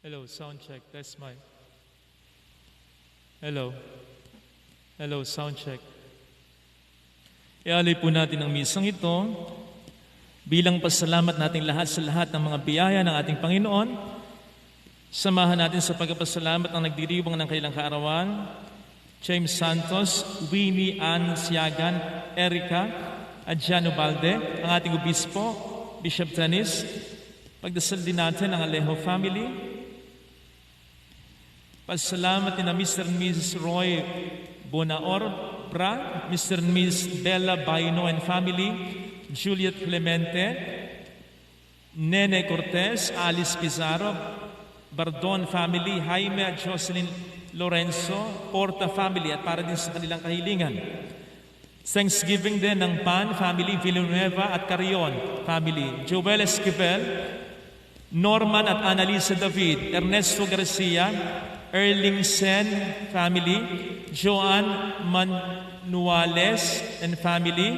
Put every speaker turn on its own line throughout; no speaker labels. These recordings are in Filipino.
Hello, sound check. Test mic. Hello. Hello, sound check. Ialay po natin ang misang ito bilang pasalamat nating lahat sa lahat ng mga biyaya ng ating Panginoon. Samahan natin sa pagpapasalamat ang nagdiriwang ng kailang kaarawan, James Santos, Winnie Ann Siagan, Erica, Adriano Balde, ang ating obispo, Bishop Tanis. Pagdasal din natin ang Alejo family. Pasalamat din na Mr. and Mrs. Roy Bonaorbra, Mr. and Mrs. Bella Baino and family, Juliet Clemente, Nene Cortez, Alice Pizarro, Bardon family, Jaime at Jocelyn Lorenzo, Porta family at para din sa kanilang kahilingan. Thanksgiving din ng Pan family, Villanueva at Carrion family, Joel Esquivel, Norman at Annalisa David, Ernesto Garcia, Erling Sen family, Joan Manuales and family,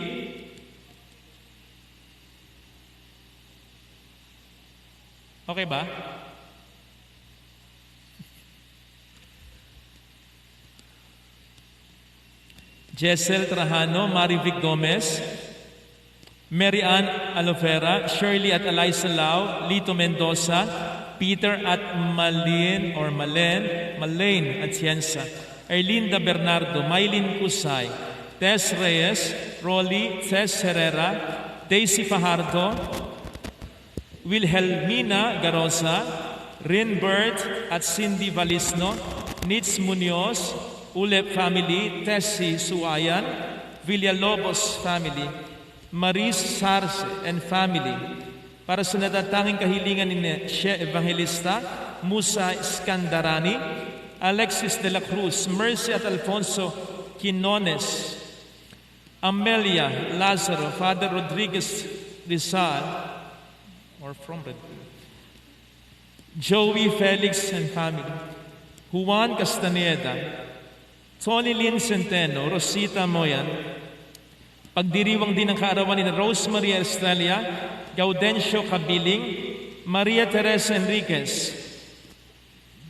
okay ba? Jessel Trajano, Marivic Gomez, Mary Ann Alovera, Shirley at Eliza Lau, Lito Mendoza, Peter at Malene Atienza, Erlinda Bernardo, Mylene Kusay, Tess Reyes, Rolly, Tess Herrera, Daisy Fajardo, Wilhelmina Garosa, Rin Bird at Cindy Valisno, Nitz Munoz, Ulep family, Tessie Suayan, Villalobos family, Maris Sarce and family, para sa natatanging kahilingan ni She Evangelista, Musa Iskandarani, Alexis de la Cruz, Mercy at Alfonso Quinones, Amelia Lazaro, Father Rodriguez Rizal, or from Joey Felix and family, Juan Castaneda, Tony Lynn Centeno, Rosita Moyan, pagdiriwang din ng kaarawan ni Rosemary Estrella, Gaudencio Cabiling, Maria Teresa Enriquez,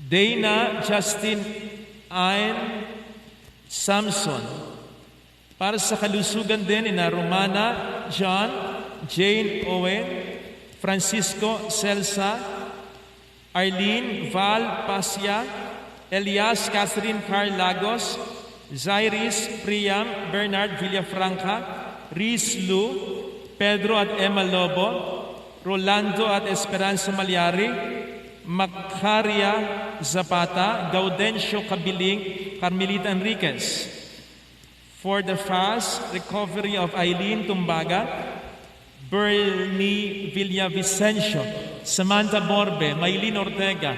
Dana Justin Ayn Samson, para sa kalusugan din ni Romana John, Jane Owen, Francisco Celsa, Arlene Val Pasya, Elias Catherine Carl Lagos, Zairis Priam Bernard Villafranca, Riz Lu, Pedro at Emma Lobo, Rolando at Esperanza Malyari, Macaria Zapata, Gaudencio Cabiling, Carmelita Enriquez. For the fast recovery of Eileen Tumbaga, Bernie Villavicencio, Samantha Borbe, Maylene Ortega,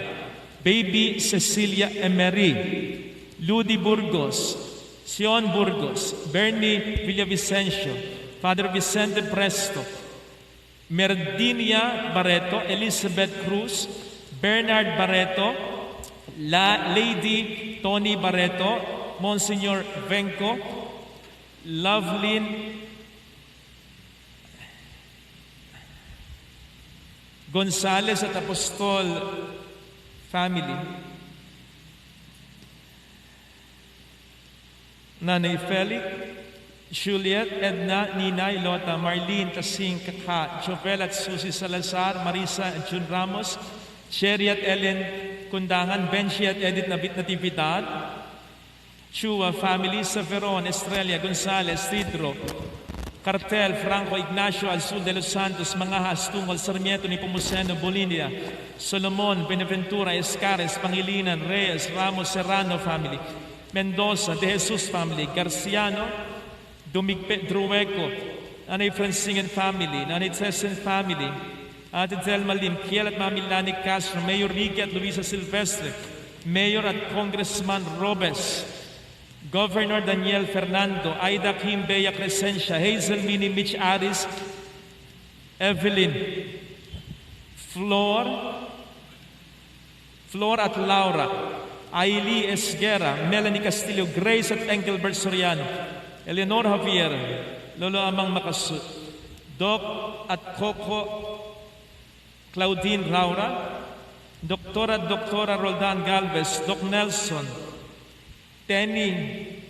Baby Cecilia Emery, Ludi Burgos, Sion Burgos, Bernie Villavicencio, Father Vicente Presto, Merdinia Barreto, Elizabeth Cruz, Bernard Barreto, Lady Tony Barreto, Monsignor Venco, Lovelyn Gonzales at Apostol family, Nanay Felix, Juliet, Edna, Ninay, Lota, Marlene, Tasing, Kaka, Jovel at Susie Salazar, Marisa at June Ramos, Sherry at Ellen Kundangan, Benji at Edith Natividad, Chua family, Saveron, Estrella, Gonzales, Tidro, Cartel, Franco, Ignacio, Azul de los Santos, Mangahas, Tungol, Sarmiento, Nipomuceno, Bolinia, Solomon, Beneventura, Escares, Pangilinan, Reyes, Ramos, Serrano family, Mendoza, De Jesus family, Garciano, Dumigpe, Drueco, Nanay Francingen family, Nanay Tessen family, Ate Delma Lim, Kiel at Mami Lani Castro, Mayor Ricky at Luisa Silvestre, Mayor at Congressman Robes, Governor Daniel Fernando, Aida Kim Bea Crescencia, Hazel Mini Mitch Aris, Evelyn, Flor at Laura, Ailey Esguera, Melanie Castillo, Grace at Engelbert Soriano, Eleanor Javier, Lolo Amang Makasut, Doc at Coco Claudine Raura, Dr. Doktora Roldan Galvez, Doc Nelson, Tenny,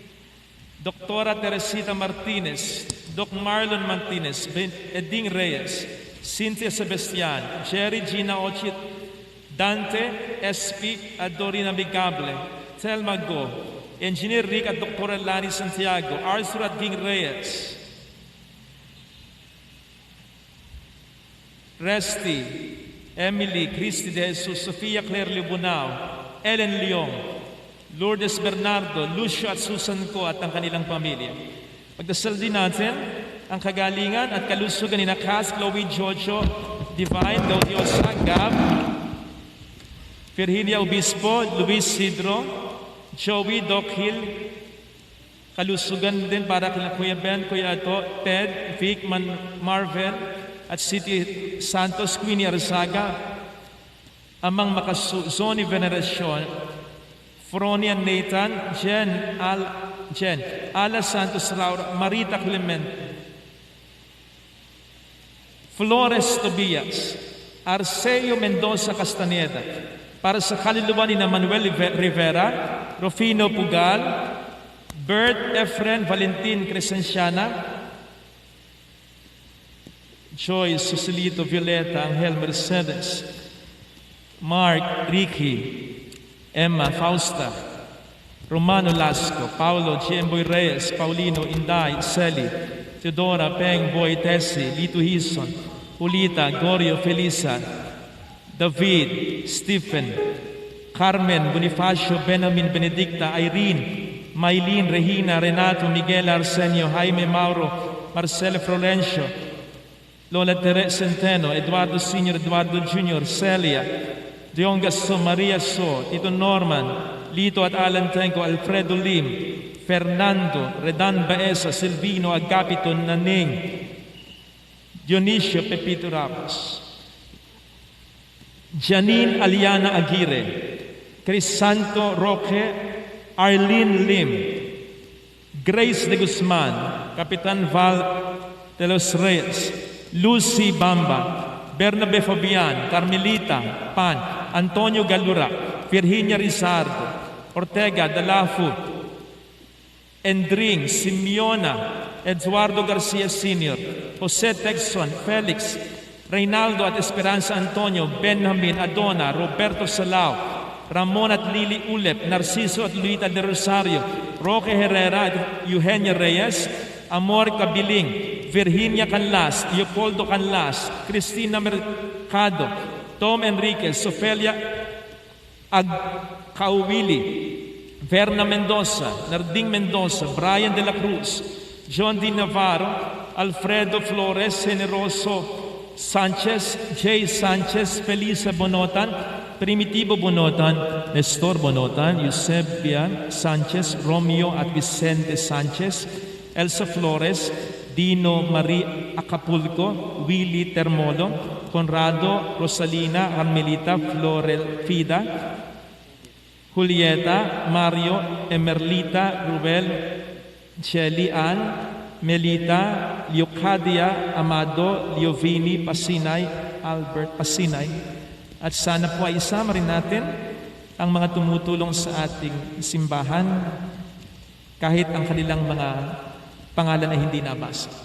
Doktora Teresita Martinez, Doc Marlon Martinez, Eding Reyes, Cynthia Sebastian, Jerry Gina Ochit, Dante, SP at Dorina Bigable, Thelma Go, Engineer Rick at Dr. Lani Santiago, Arthur at Ging Reyes, Resty, Emily, Christy De Jesus, Sofia Claire Libunao, Ellen Leong, Lourdes Bernardo, Lucio at Susan Ko at ang kanilang pamilya. Pagdasal din natin ang kagalingan at kalusugan ni Nakas, Chloe Jojo, Divine, Gaudiosa, Gab, Virginia Obispo, Luis Sidro, Joey, Doc Hill, kalusugan din para kina Kuya Ben, Kuya Ato, Ted, Vic, Marvel, at City Santos, Queenie Arzaga, amang makasuzoni venerasyon, Fronian Nathan, Jen, Ala Santos Laura, Marita Clement, Flores Tobias, Arceo Mendoza Castaneda, para sa kaluluwa ni Manuel Rivera, Rufino Pugal, Bert Efren Valentin Crescenciana, Joyce Susilito Violeta Angel Mercedes, Mark Ricky, Emma Fausta, Romano Lasco, Paulo Jemboy Reyes, Paulino Inday, Sally, Teodora Peng Boy Tessie, Lito Hison, Julita, Gorio Felisa, David, Stephen, Carmen, Bonifacio, Benjamin, Benedicta, Irene, Maylene, Regina, Renato, Miguel, Arsenio, Jaime, Mauro, Marcelo Florencio, Lola Teresa Centeno, Eduardo Sr., Eduardo Jr., Celia, Dionga So, Maria So, Tito Norman, Lito at Alan Tenco, Alfredo Lim, Fernando, Redan Baeza, Silvino, Agapito, Naning, Dionisio, Pepito Ramos, Janine Aliana Aguirre, Crisanto Roque, Arlene Lim, Grace de Guzman, Kapitan Val de los Reyes, Lucy Bamba, Bernabe Fabian, Carmelita Pan, Antonio Galura, Virginia Rizardo, Ortega Dalafu, Endring, Simeona, Eduardo Garcia Sr., Jose Texon, Felix, Reynaldo at Esperanza Antonio, Benjamin Adona, Roberto Salao, Ramon at Lily Ulep, Narciso at Luita de Rosario, Roque Herrera at Eugenia Reyes, Amor Cabiling, Virginia Canlas, Leopoldo Canlas, Cristina Mercado, Tom Enriquez, Sofelia Agkauwili, Verna Mendoza, Narding Mendoza, Brian de la Cruz, John D. Navarro, Alfredo Flores Generoso Sanchez, Jay Sanchez, Felisa Bonotan, Primitivo Bonotan, Nestor Bonotan, Eusebia Sanchez, Romeo at Vicente Sanchez, Elsa Flores, Dino Marie Acapulco, Willie Termodo, Conrado, Rosalina, Carmelita, Florelfida, Julieta, Mario, Emerlita, Rubel, Shelly Ann, Melita, Leocadia, Amado, Leovini, Pasinay, Albert Pasinay. At sana po ay isama rin natin ang mga tumutulong sa ating simbahan kahit ang kanilang mga pangalan ay hindi nabasa.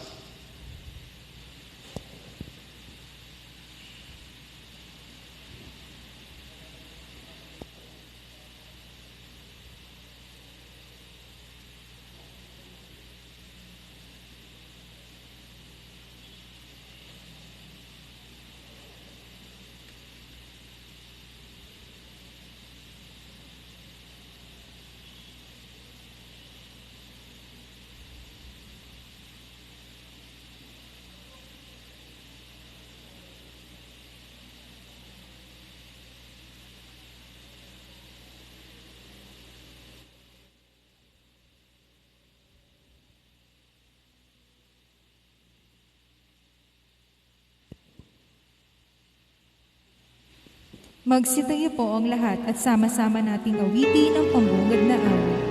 Magsitayo po ang lahat at sama-sama nating awitin ang pambungad na awit.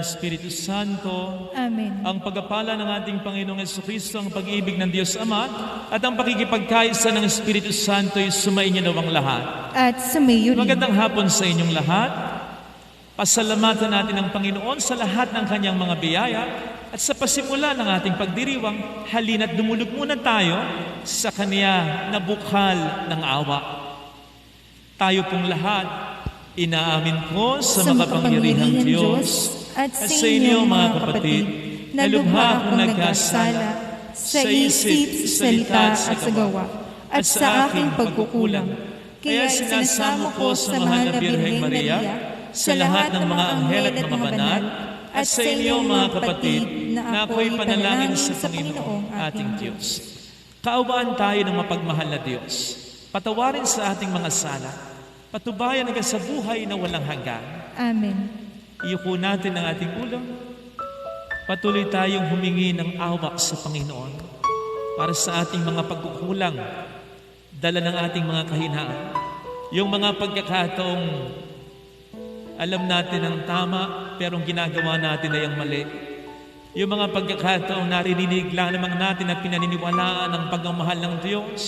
ng Espiritu Santo.
Amen.
Ang pagpapala ng ating Panginoong Jesucristo, ang pag-ibig ng Diyos Ama, at ang pakikipagkaisa ng Espiritu Santo ay sumainyo nawang lahat.
At sumayo rin.
Magandang hapon sa inyong lahat. Pasalamatan natin ang Panginoon sa lahat ng kanyang mga biyaya at sa pasimula ng ating pagdiriwang, halina't dumulog muna tayo sa kanya na bukhal ng awa. Tayo pong lahat, inaamin ko sa makapangyarihang Diyos at sa inyo mga kapatid, na lubha akong nagkasala sa isip, salita at sa gawa, at sa aking pagkukulang. Kaya sinasamo ko sa mahal na Birheng Maria, sa lahat ng mga anghel at mga banal, at sa inyo mga kapatid, na ako'y panalangin sa Panginoong ating Diyos. Kaawaan tayo ng mapagmahal na Diyos. Patawarin sa ating mga sala. Patubayan hanggang sa buhay na walang hanggan.
Amen.
Iyuko natin ang ating ulo. Patuloy tayong humingi ng awa sa Panginoon para sa ating mga pagkukulang, dala ng ating mga kahinaan. Yung mga pagkakataong alam natin ang tama, pero ang ginagawa natin ay ang mali. Yung mga pagkakataong naririnig lang naman natin at pinaniniwalaan ang pagmamahal ng Diyos,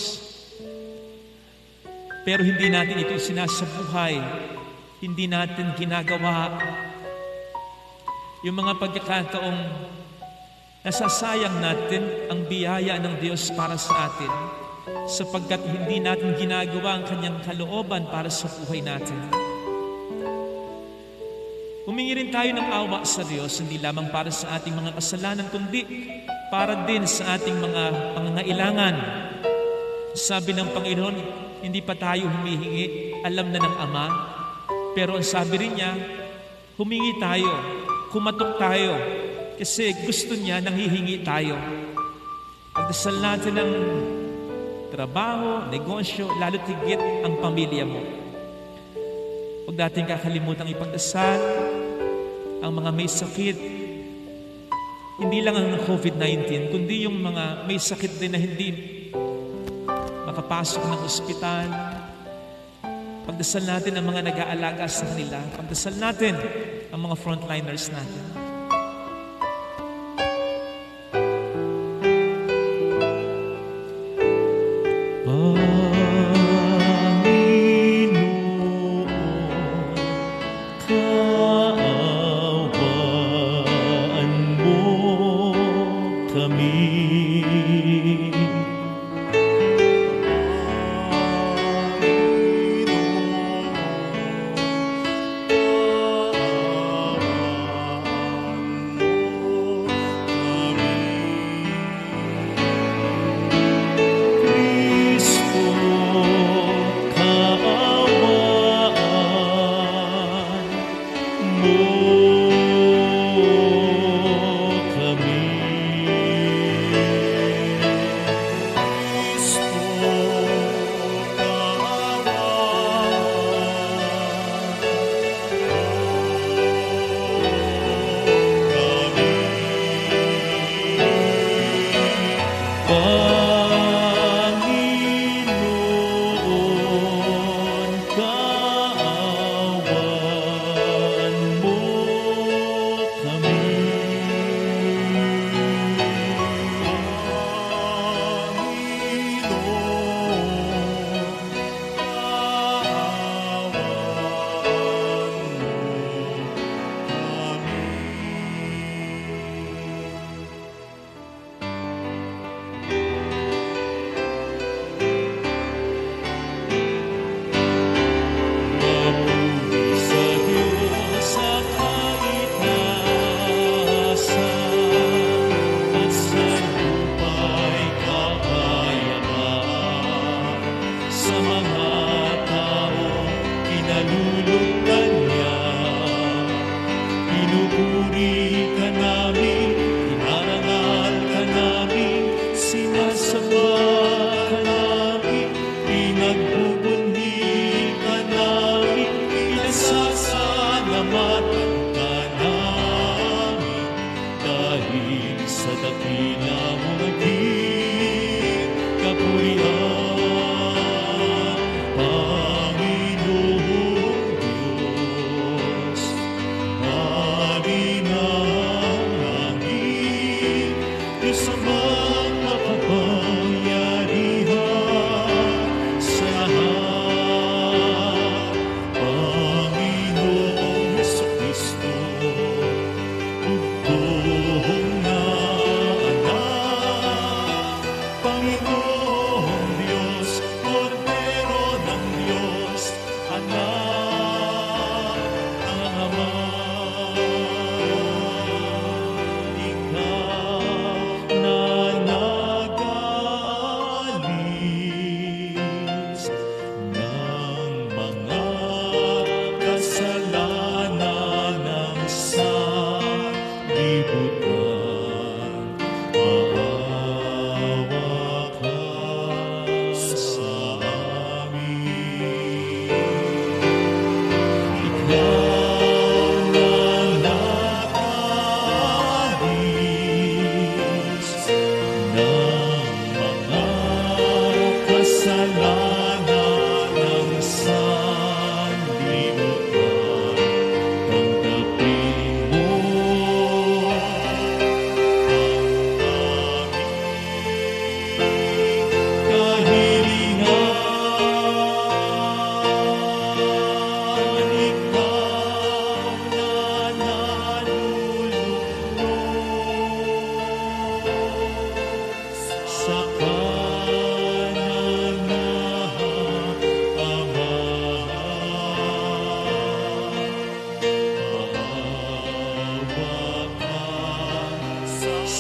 pero hindi natin ito sinasabuhay, hindi natin ginagawa. Yung mga pagkakataong nasasayang natin ang biyaya ng Diyos para sa atin, sapagkat hindi natin ginagawa ang kanyang kalooban para sa buhay natin. Humingi rin tayo ng awa sa Diyos, hindi lamang para sa ating mga kasalanan, kundi para din sa ating mga pangangailangan. Sabi ng Panginoon, hindi pa tayo humihingi, alam na ng Ama. Pero ang sabi rin niya, humingi tayo, kumatok tayo, kasi gusto niya nang hihingi tayo. Pagdasal natin ng trabaho, negosyo, lalo't higit ang pamilya mo. Huwag natin kakalimutang ipagdasal ang mga may sakit. Hindi lang ang COVID-19, kundi yung mga may sakit din na hindi makapasok ng ospital. Pagdasal natin ang mga nag-aalaga sa kanila. Pagdasal natin ang mga frontliners natin.
Panginoong Diyos, Panginoon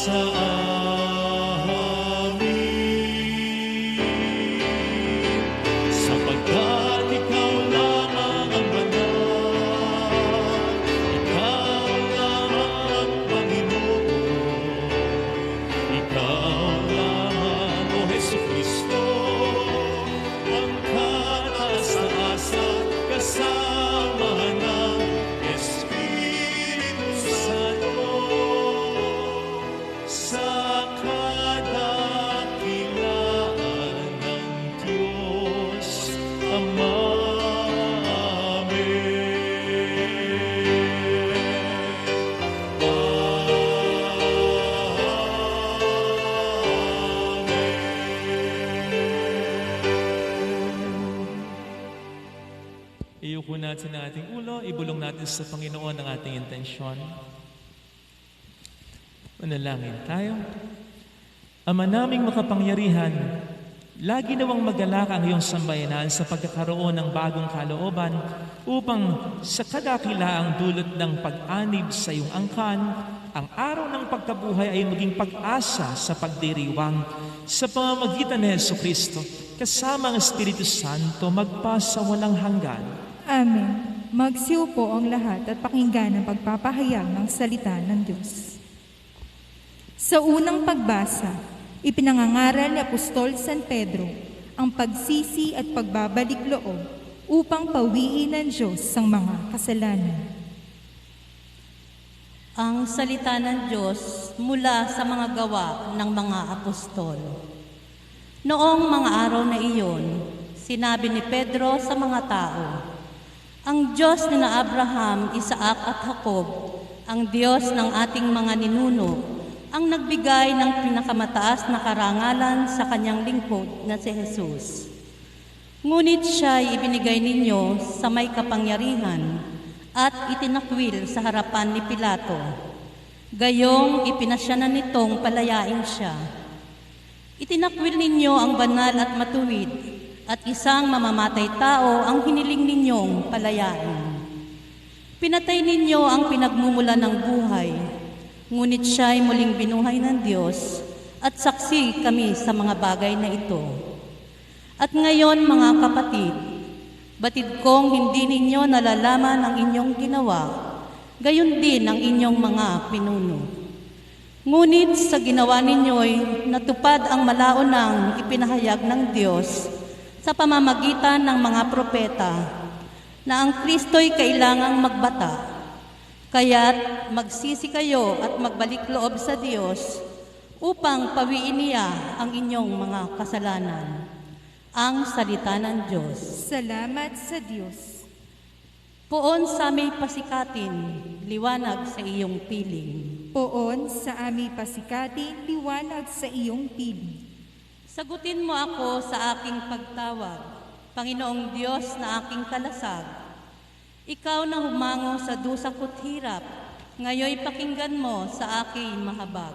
sa amin, sapagkat ikaw lamang ang banal, ikaw lamang ang Panginoon, ikaw lamang, O Jesucristo, ang kataas-taasan kasama ng Espiritu Santo sa kadakilaan ng Diyos Ama. Iyuko natin ang ating ulo, ibulong natin sa Panginoon ang ating intensyon. Manalangin tayo. Ama naming makapangyarihan, lagi nawang magalak ang iyong sambayanan sa pagkakaroon ng bagong kalooban upang sa kadakilaang dulot ng pag-anib sa iyong angkan, ang araw ng pagkabuhay ay maging pag-asa sa pagdiriwang sa pamamagitan ni Jesucristo kasama ang Espiritu Santo magpasa walang hanggan.
Amen. Magsiupo ang lahat at pakinggan ang pagpapahayag ng salita ng Diyos. Sa unang pagbasa, ipinangangaral ni Apostol San Pedro ang pagsisi at pagbabalik loob upang pawiin ng Diyos ang mga kasalanan.
Ang salita ng Diyos mula sa mga gawa ng mga apostol. Noong mga araw na iyon, sinabi ni Pedro sa mga tao, ang Diyos ni na Abraham, Isaac at Jacob, ang Diyos ng ating mga ninuno, ang nagbigay ng pinakamataas na karangalan sa kanyang lingkod na si Jesus. Ngunit siya'y ibinigay ninyo sa may kapangyarihan at itinakwil sa harapan ni Pilato. Gayong ipinasya na nitong palayain siya. Itinakwil ninyo ang banal at matuwid at isang mamamatay tao ang hiniling ninyong palayain. Pinatay ninyo ang pinagmumula ng buhay, ngunit siya'y muling binuhay ng Diyos at saksi kami sa mga bagay na ito. At ngayon, mga kapatid, batid kong hindi ninyo nalalaman ang inyong ginawa, gayon din ang inyong mga pinuno. Ngunit sa ginawa ninyo'y natupad ang malaunang ipinahayag ng Diyos sa pamamagitan ng mga propeta na ang Kristo'y kailangang magbata. Kaya't magsisi kayo at magbalik loob sa Diyos upang pawiin niya ang inyong mga kasalanan. Ang salita ng Diyos.
Salamat sa Diyos.
Poon sa aming pasikatin, liwanag sa iyong piling.
Poon sa aming pasikatin, liwanag sa iyong piling.
Sagutin mo ako sa aking pagtawag, Panginoong Diyos na aking kalasag. Ikaw na humango sa dusa ko't hirap, ngayoy pakinggan mo sa aking mahabag.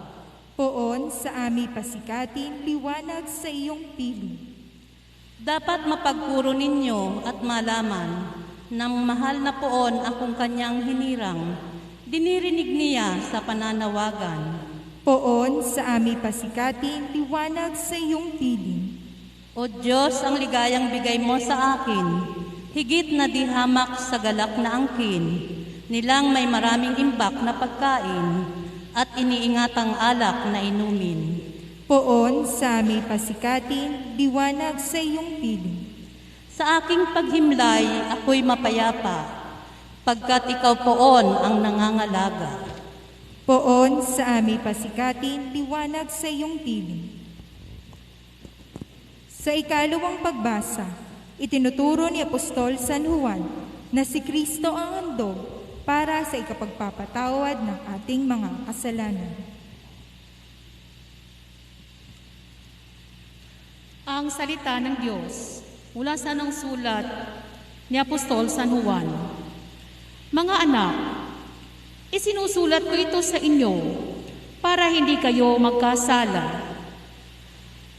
Poon sa aming pasikatin, liwanag sa iyong piling.
Dapat mapagpuro ninyo at malaman ng mahal na poon akong kanyang hinirang, dinirinig niya sa pananawagan.
Poon sa aming pasikatin, liwanag sa iyong piling.
O Diyos, ang ligayang bigay mo sa akin, higit na di hamak sa galak na angkin, nilang may maraming imbak na pagkain at iniingatang alak na inumin.
Poon sa aming pasikatin, liwanag sa iyong piling.
Sa aking paghimlay, ako'y mapayapa, pagkat ikaw poon ang nangangalaga.
Poon sa aming pasikatin, liwanag sa iyong piling. Sa ikalawang pagbasa, itinuturo ni Apostol San Juan na si Kristo ang handog para sa ikapagpapatawad ng ating mga kasalanan.
Ang salita ng Diyos mula sa nang sulat ni Apostol San Juan. Mga anak, isinusulat ko ito sa inyo para hindi kayo magkasala.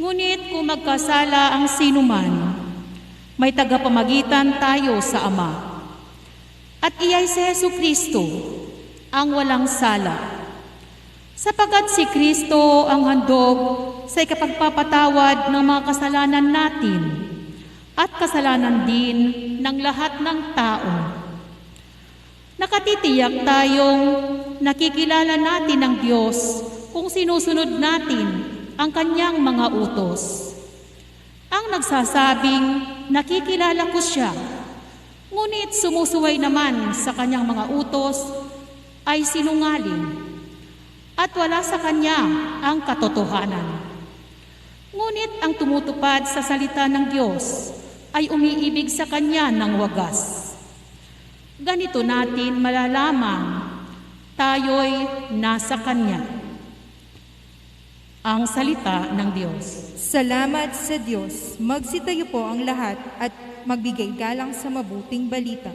Ngunit kung magkasala ang sinuman, may tagapamagitan tayo sa Ama. At iyay si Jesucristo, ang walang sala. Sapagat si Kristo ang handog sa ikapagpapatawad ng mga kasalanan natin at kasalanan din ng lahat ng tao. Nakatitiyak tayong nakikilala natin ang Diyos kung sinusunod natin ang kanyang mga utos. Ang nagsasabing nakikilala ko siya, ngunit sumusuway naman sa kanyang mga utos ay sinungaling at wala sa kanya ang katotohanan. Ngunit ang tumutupad sa salita ng Diyos ay umiibig sa kanya ng wagas. Ganito natin malalaman, tayo'y nasa kanya. Ang salita ng Diyos.
Salamat sa Diyos. Magsitayo po ang lahat at magbigay galang sa mabuting balita.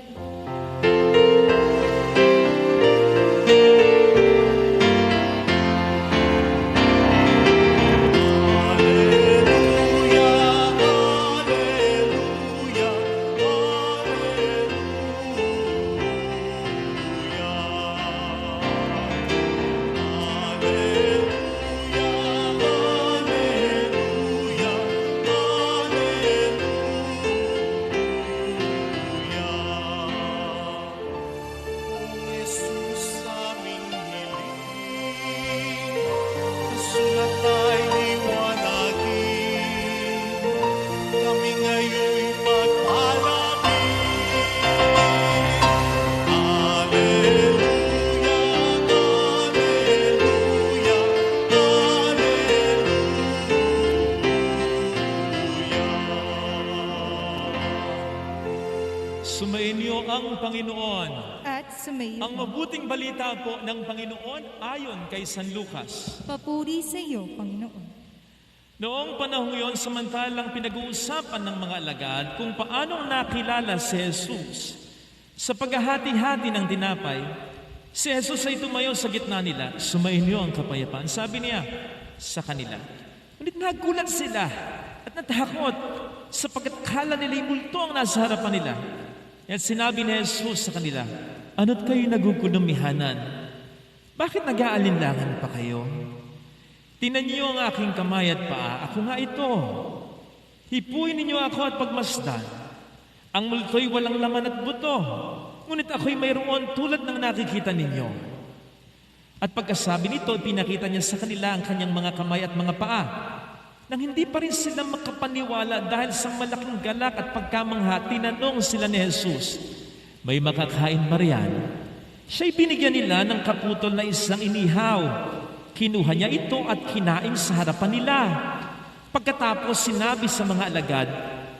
Sumainyo ang Panginoon.
At sumayo.
Ang mabuting balita po ng Panginoon ayon kay San Lucas.
Papuri sa iyo, Panginoon.
Noong panahong yon, samantalang pinag-uusapan ng mga alagad kung paanong nakilala si Jesus sa paghahati-hati ng tinapay, si Jesus ay tumayo sa gitna nila. Sumainyo ang kapayapaan. Sabi niya sa kanila. Ngunit nagulat sila at natakot sapagkat kala nila yung multo ang nasa harapan nila. At sinabi ni Jesus sa kanila, ano't kayo nagugunumihanan? Bakit nag-aalinlangan pa kayo? Tinan niyo ang aking kamay at paa. Ako nga ito. Hipuin ninyo ako at pagmasdan. Ang multo'y walang laman at buto. Ngunit ako'y mayroon tulad ng nakikita ninyo. At pagkasabi nito, pinakita niya sa kanila ang kanyang mga kamay at mga paa. Nang hindi pa rin sila makapaniwala dahil sa malaking galak at pagkamangha, tinanong sila ni Jesus, may makakain ba riyan? Siya'y binigyan nila ng kaputol na isang inihaw. Kinuha niya ito at kinain sa harapan nila. Pagkatapos sinabi sa mga alagad,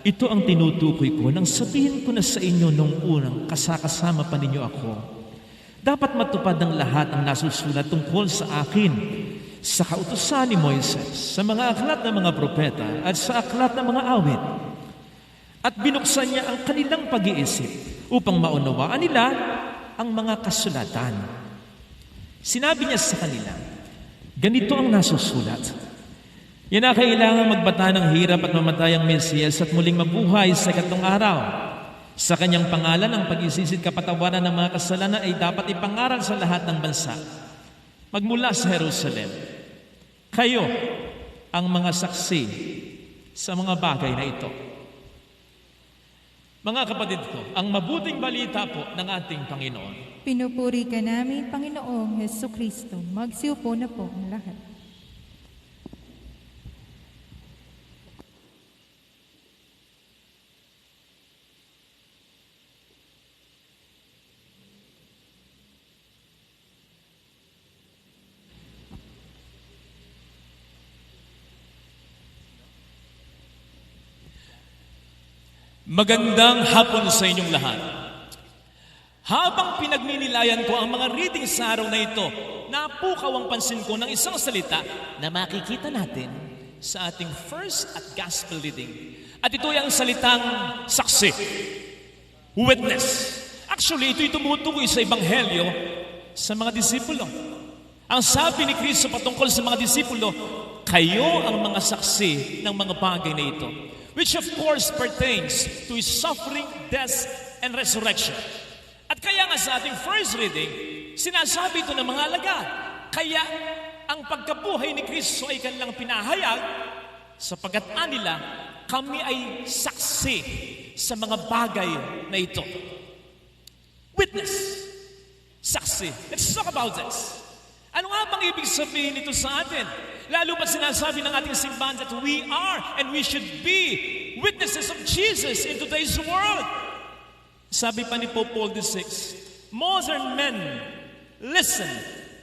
ito ang tinutukoy ko nang sabihin ko na sa inyo nung unang kasakasama pa ninyo ako. Dapat matupad ng lahat ang nasusulat tungkol sa akin sa kautusan ni Moises, sa mga aklat ng mga propeta at sa aklat ng mga awit. At binuksan niya ang kanilang pag-iisip upang maunawaan nila ang mga kasulatan. Sinabi niya sa kanila, ganito ang nasusulat. Yan na kailangan magbata ng hirap at mamatay ang Mesiyas at muling mabuhay sa ikatlong araw. Sa kanyang pangalan, ang pag-isisit kapatawaran ng mga kasalanan ay dapat ipangaral sa lahat ng bansa. Magmula sa Jerusalem, kayo ang mga saksi sa mga bagay na ito. Mga kapatid ko, ang mabuting balita po ng ating Panginoon.
Pinupuri ka namin, Panginoong Hesukristo. Magsiupo na po ang lahat.
Magandang hapon sa inyong lahat. Habang pinagninilayan ko ang mga reading sa araw na ito, napukaw ang pansin ko ng isang salita na makikita natin sa ating first at gospel reading. At ito ay ang salitang saksi, witness. Actually, ito'y tumutukoy sa Ebanghelyo sa mga disipulo. Ang sabi ni Kristo patungkol sa mga disipulo, kayo ang mga saksi ng mga bagay na ito, which of course pertains to His suffering, death, and resurrection. At kaya nga sa ating first reading, sinasabi ito ng mga alagad. Kaya ang pagkabuhay ni Kristo ay kanilang pinahayag sapagkat anila kami ay saksi sa mga bagay na ito. Witness. Saksi. Let's talk about this. Ano nga bang ibig sabihin nito sa atin? Lalo pa sinasabi ng ating simbahan that we are and we should be witnesses of Jesus in today's world. Sabi pa ni Pope Paul VI, modern men listen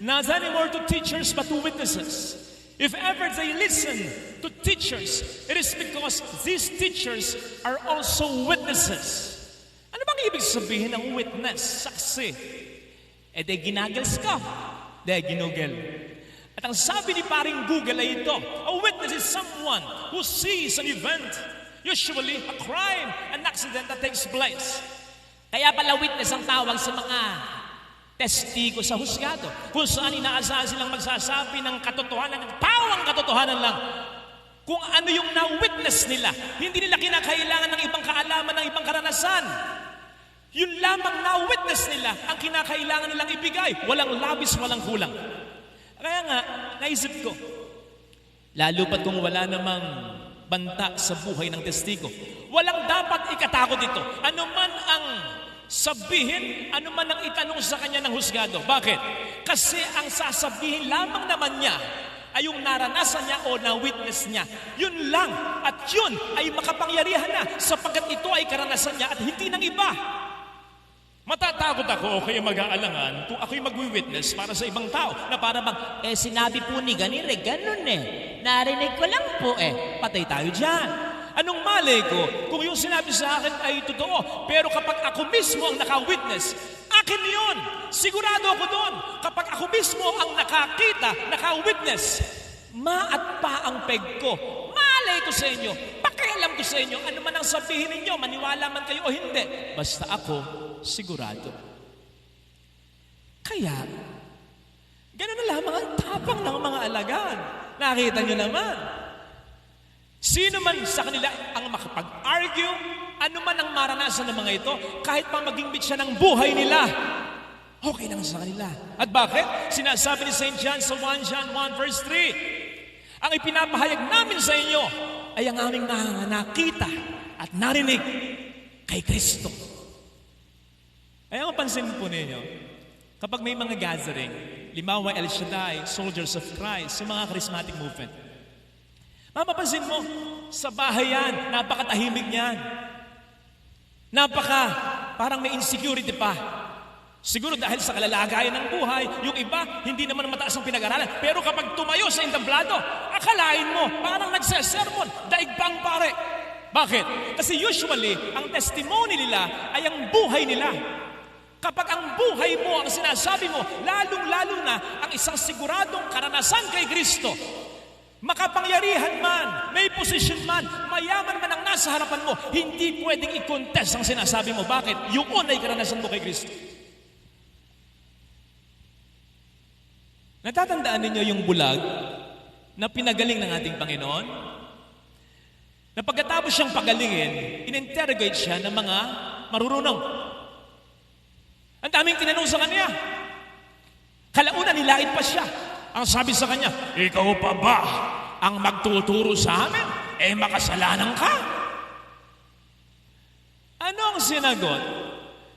not anymore to teachers but to witnesses. If ever they listen to teachers, it is because these teachers are also witnesses. Ano bang ibig sabihin ng witness, saksi? De ginagels ka, de ginugel. At ang sabi ni paring Google ay ito, a witness is someone who sees an event, usually a crime, an accident that takes place. Kaya pala witness ang tawag sa mga testigo sa husgado, kung saan inaasahan silang magsasabi ng katotohanan, ng pawang katotohanan lang. Kung ano yung na-witness nila, hindi nila kinakailangan ng ibang kaalaman, ng ibang karanasan. Yun lamang na-witness nila ang kinakailangan nilang ibigay. Walang labis, walang kulang. Kaya nga, naisip ko, lalo pat kung wala namang banta sa buhay ng testigo, walang dapat ikatakot dito. Ano man ang sabihin, ano man ang itanong sa kanya ng husgado. Bakit? Kasi ang sasabihin lamang naman niya ay yung naranasan niya o na-witness niya. Yun lang. At yun ay makapangyarihan na sapagkat ito ay karanasan niya at hindi ng iba. Matatakot ako o kaya mag-aalangan kung ako'y magwi-witness para sa ibang tao na para bang, sinabi po ni ganire, ganun narinig ko lang po patay tayo dyan. Anong malay ko kung yung sinabi sa akin ay totoo, pero kapag ako mismo ang naka-witness, akin yun. Sigurado ako doon. Kapag ako mismo ang nakakita, naka-witness, ma at pa ang peg ko. Malay ko sa inyo, pakialam ko sa inyo, ano man ang sabihin ninyo, maniwala man kayo o hindi. Basta ako, sigurado. Kaya, gano'n na lamang ang tapang ng mga alagad. Nakita nyo naman. Sino man sa kanila ang makapag-argue, ano man ang maranasan ng mga ito, kahit pa maging bitsa ng buhay nila, okay lang sa kanila. At bakit? Sinasabi ni St. John sa 1 John 1 verse 3, ang ipinapahayag namin sa inyo ay ang aming nakita at narinig kay Kristo. Kaya mapansin po ninyo, kapag may mga gathering, Limawa El Shaddai, Soldiers of Christ, yung mga charismatic movement, mapapansin mo, sa bahay yan, napakatahimik niyan. Parang may insecurity pa. Siguro dahil sa kalalagayan ng buhay, yung iba, hindi naman mataas ang pinag-aralan. Pero kapag tumayo sa entablado, akalain mo, parang nagsesermon, daig pang pare. Bakit? Kasi usually, ang testimony nila ay ang buhay nila. Kapag ang buhay mo, ang sinasabi mo, lalong-lalo na ang isang siguradong karanasan kay Kristo, makapangyarihan man, may posisyon man, mayaman man ang nasa harapan mo, hindi pwedeng i-contest ang sinasabi mo. Bakit? Yun ay karanasan mo kay Kristo. Natatandaan ninyo yung bulag na pinagaling ng ating Panginoon? Na pagkatapos siyang pagalingin, in-interrogate siya ng mga marurunong. Ang daming tinanong sa kanya. Kalaunan, nilait pa siya. Ang sabi sa kanya, ikaw pa ba ang magtuturo sa amin? Makasalanan ka. Ano ang sinagot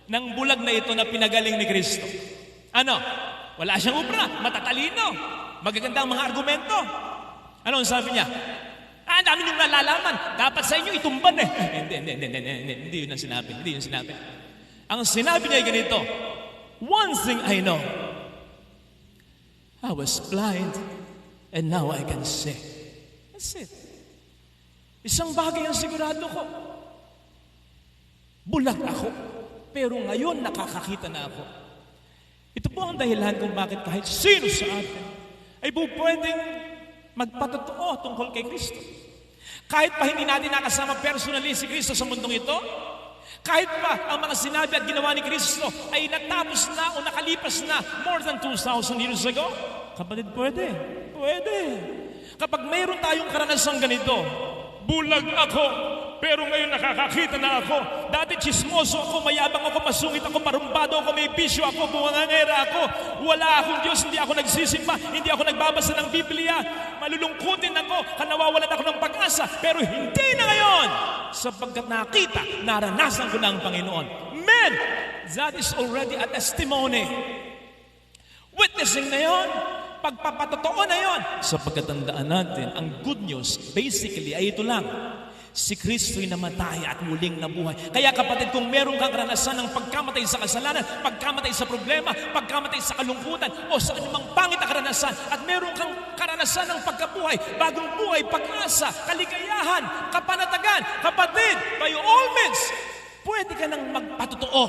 ng bulag na ito na pinagaling ni Kristo? Ano? Wala siyang ubra, matatalino, magagandang mga argumento. Ano ang sabi niya? Ang dami niyong nalalaman, dapat sa inyo itumban Hindi yun ang sinabi. Ang sinabi niya ay ganito, one thing I know, I was blind and now I can see. That's it. Isang bagay ang sigurado ko. Bulag ako, pero ngayon nakakakita na ako. Ito po ang dahilan kung bakit kahit sino sa atin ay pwedeng magpatotoo tungkol kay Kristo. Kahit pa hindi natin nakasama personally si Kristo sa mundong ito, kahit pa ang mga sinabi at ginawa ni Kristo ay natapos na o nakalipas na more than 2,000 years ago, kapatid, pwede. Kapag mayroon tayong karanasang ganito, bulag ako, pero ngayon nakakakita na ako. Dati
Dati chismoso ako, mayabang ako, masungit ako, marumbado ako, may bisyo ako, bungangera ako. Wala akong Diyos, hindi ako nagsisimba, hindi ako nagbabasa ng Biblia. Malulungkutin ako, nawawalan ako ng pag-asa. Pero hindi na ngayon, sapagkat nakita, naranasan ko na ang Panginoon. Men, that is already a testimony. Witnessing na yon, pagpapatotoo na yon. Sapagkat tandaan natin, ang good news, basically, ay ito lang. Si Kristo'y namatay at muling nabuhay. Kaya kapatid, kung meron kang karanasan ng pagkamatay sa kasalanan, pagkamatay sa problema, pagkamatay sa kalungkutan, o sa anumang pangit na karanasan, at meron kang karanasan ng pagkabuhay, bagong buhay, pag-asa, kaligayahan, kapanatagan, kapatid, by all means, pwede ka nang magpatotoo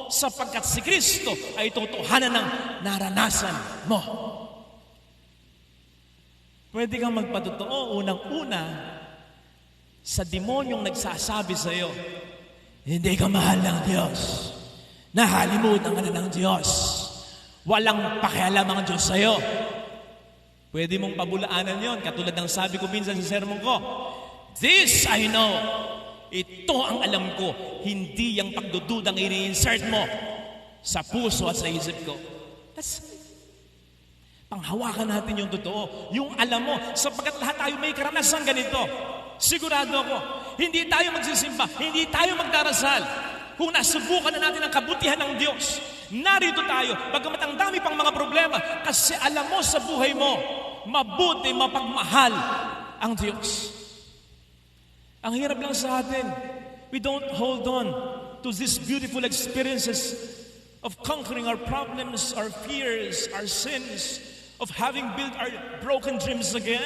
sapagkat si Kristo ay totohanan ng naranasan mo. Pwede kang magpatotoo unang-una sa demonyong nagsasabi sa iyo, hindi ka mahal ng Diyos. Nahalimutan ka na ng Diyos. Walang pakialam ang Diyos sa iyo. Pwede mong pabulaanan yon, katulad ng sabi ko minsan sa sermon ko, this I know. Ito ang alam ko, hindi yung pagdududang ini-insert mo sa puso at sa isip ko. Panghawakan natin yung totoo, yung alam mo, sapagkat lahat tayo may karanasan ganito. Sigurado ako, hindi tayo magsisimba, hindi tayo magdarasal kung nasubukan na natin ang kabutihan ng Diyos. Narito tayo, bagamat ang dami pang mga problema, kasi alam mo sa buhay mo, mabuti, mapagmahal ang Diyos. Ang hirap lang sa atin, we don't hold on to these beautiful experiences of conquering our problems, our fears, our sins, of having built our broken dreams again.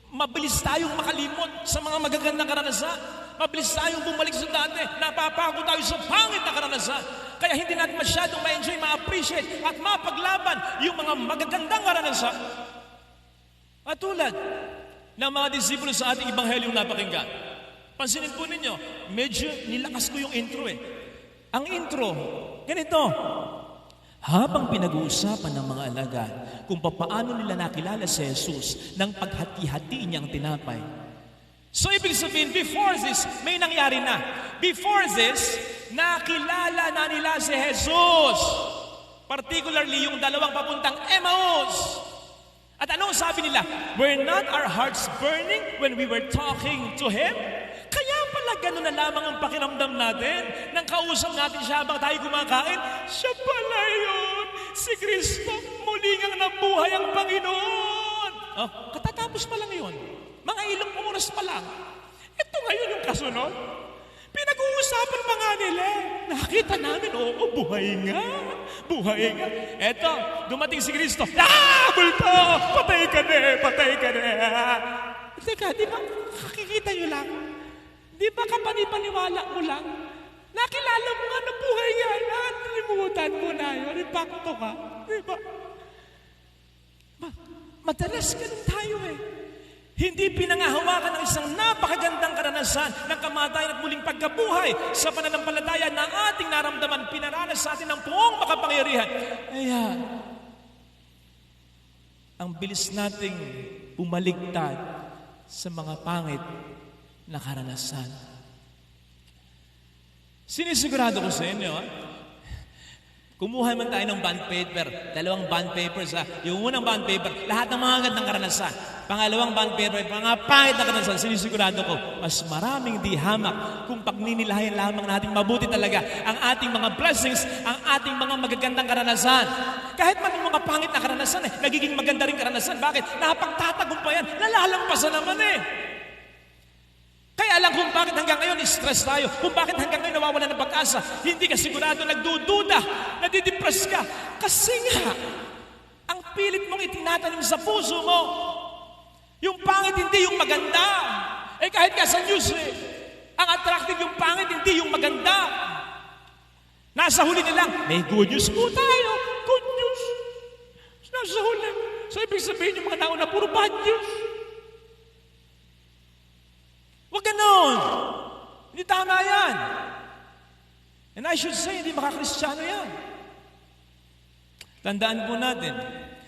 Mabilis tayong makalimot sa mga magagandang karanasan. Mabilis tayong bumalik sa dati. Napapako tayo sa pangit na karanasan. Kaya hindi natin masyadong ma-enjoy, ma-appreciate at mapaglaban yung mga magagandang karanasan. At tulad ng mga disipulo sa ating ibanghelyong napakinggan. Pansinin po ninyo, medyo nilakas ko yung intro eh. Ang intro, ganito. Habang pinag-uusapan ng mga alagad kung paano nila nakilala si Jesus nang paghati-hati niyang tinapay. So ibig sabihin, before this, may nangyari na. Before this, nakilala na nila si Jesus. Particularly yung dalawang papuntang Emmaus. At anong sabi nila? Were not our hearts burning when we were talking to Him? Kaya pala gano'n na lamang ang pakiramdam natin nang kausap natin siya habang tayo kumakain. Siya pala yun, si Kristo, muli ngang nabuhay ang Panginoon. Oh, katatapos pa lang yun. Mga ilang oras pa lang. Ito ngayon yung kasunod. Pinag-uusapan pa nga nila. Nakita namin, oo, buhay nga. Buhay nga. Eto, dumating si Kristo. Multo! Patay ka na, patay ka na. Teka, di ba, kakikita nyo lang? Di ba kapanipaniwala mo lang? Nakilala mo nga na buhay nga. Nalimutan mo na yun. Impacto ka. Di ba? Madalas ganun tayo eh. Hindi pinangahawakan ng isang napakagandang karanasan ng kamatayan at muling pagkabuhay sa pananampalataya na ating naramdaman, pinaranas sa atin ng buong makapangyarihan. Kaya, ang bilis nating umaligtad sa mga pangit na karanasan. Sinisigurado ko sa inyo, kumuha man tayo ng bond paper, 2 bond papers yung unang bond paper, lahat ng mga gandang karanasan. Pangalawang bond paper, mga pangit na karanasan, sinisigurado ko, mas maraming di hamak kung pagninilayan lamang natin mabuti talaga ang ating mga blessings, ang ating mga magagandang karanasan. Kahit man yung mga pangit na karanasan, nagiging maganda rin karanasan. Bakit? Napagtatagumpayan, nalalampasan naman Kaya alam kung bakit hanggang ngayon stress tayo, kung bakit hanggang ngayon nawawala ng pag-asa, hindi ka sigurado, nagdududa, nadidepress ka. Kasi nga, ang pilit mong itinatanim sa puso mo, yung pangit hindi yung maganda. Kahit ka sa news ang attractive yung pangit, hindi yung maganda. Nasa huli nilang, may good news po tayo. Good news. Nasa huli. So ibig sabihin yung mga nauna, puro bad news. Huwag ganon. Hindi tama yan. And I should say, hindi makakristyano yan. Tandaan po natin,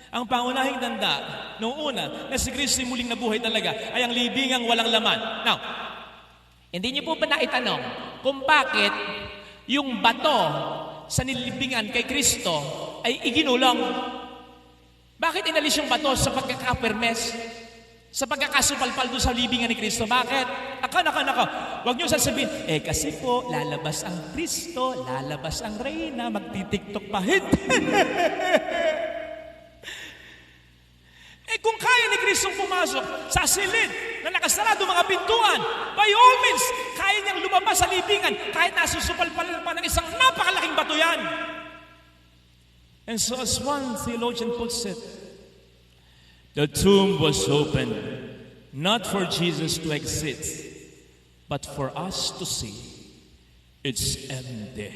ang pangunahing tanda, noong una, na si Kristo muling nabuhay talaga, ay ang libingang walang laman. Now, hindi niyo po ba naitanong,
kung bakit yung bato sa nilibingan kay Kristo ay iginulong. Bakit inalis yung bato sa pagkakapermes? Sa pagkakasupalpal doon sa libingan ni Kristo? Bakit? Ako. Huwag niyo sasabihin, kasi po, lalabas ang Kristo, lalabas ang Reyna, magtitiktok pa. Kung kaya ni Kristong pumasok sa silid na nakasarado mga pintuan, by all means, kaya niyang lumabas sa libingan kahit nasusupalpalan pa ng isang napakalaking bato yan. And so as one theologian puts it, the tomb was opened not for Jesus to exit, but for us to see it's empty.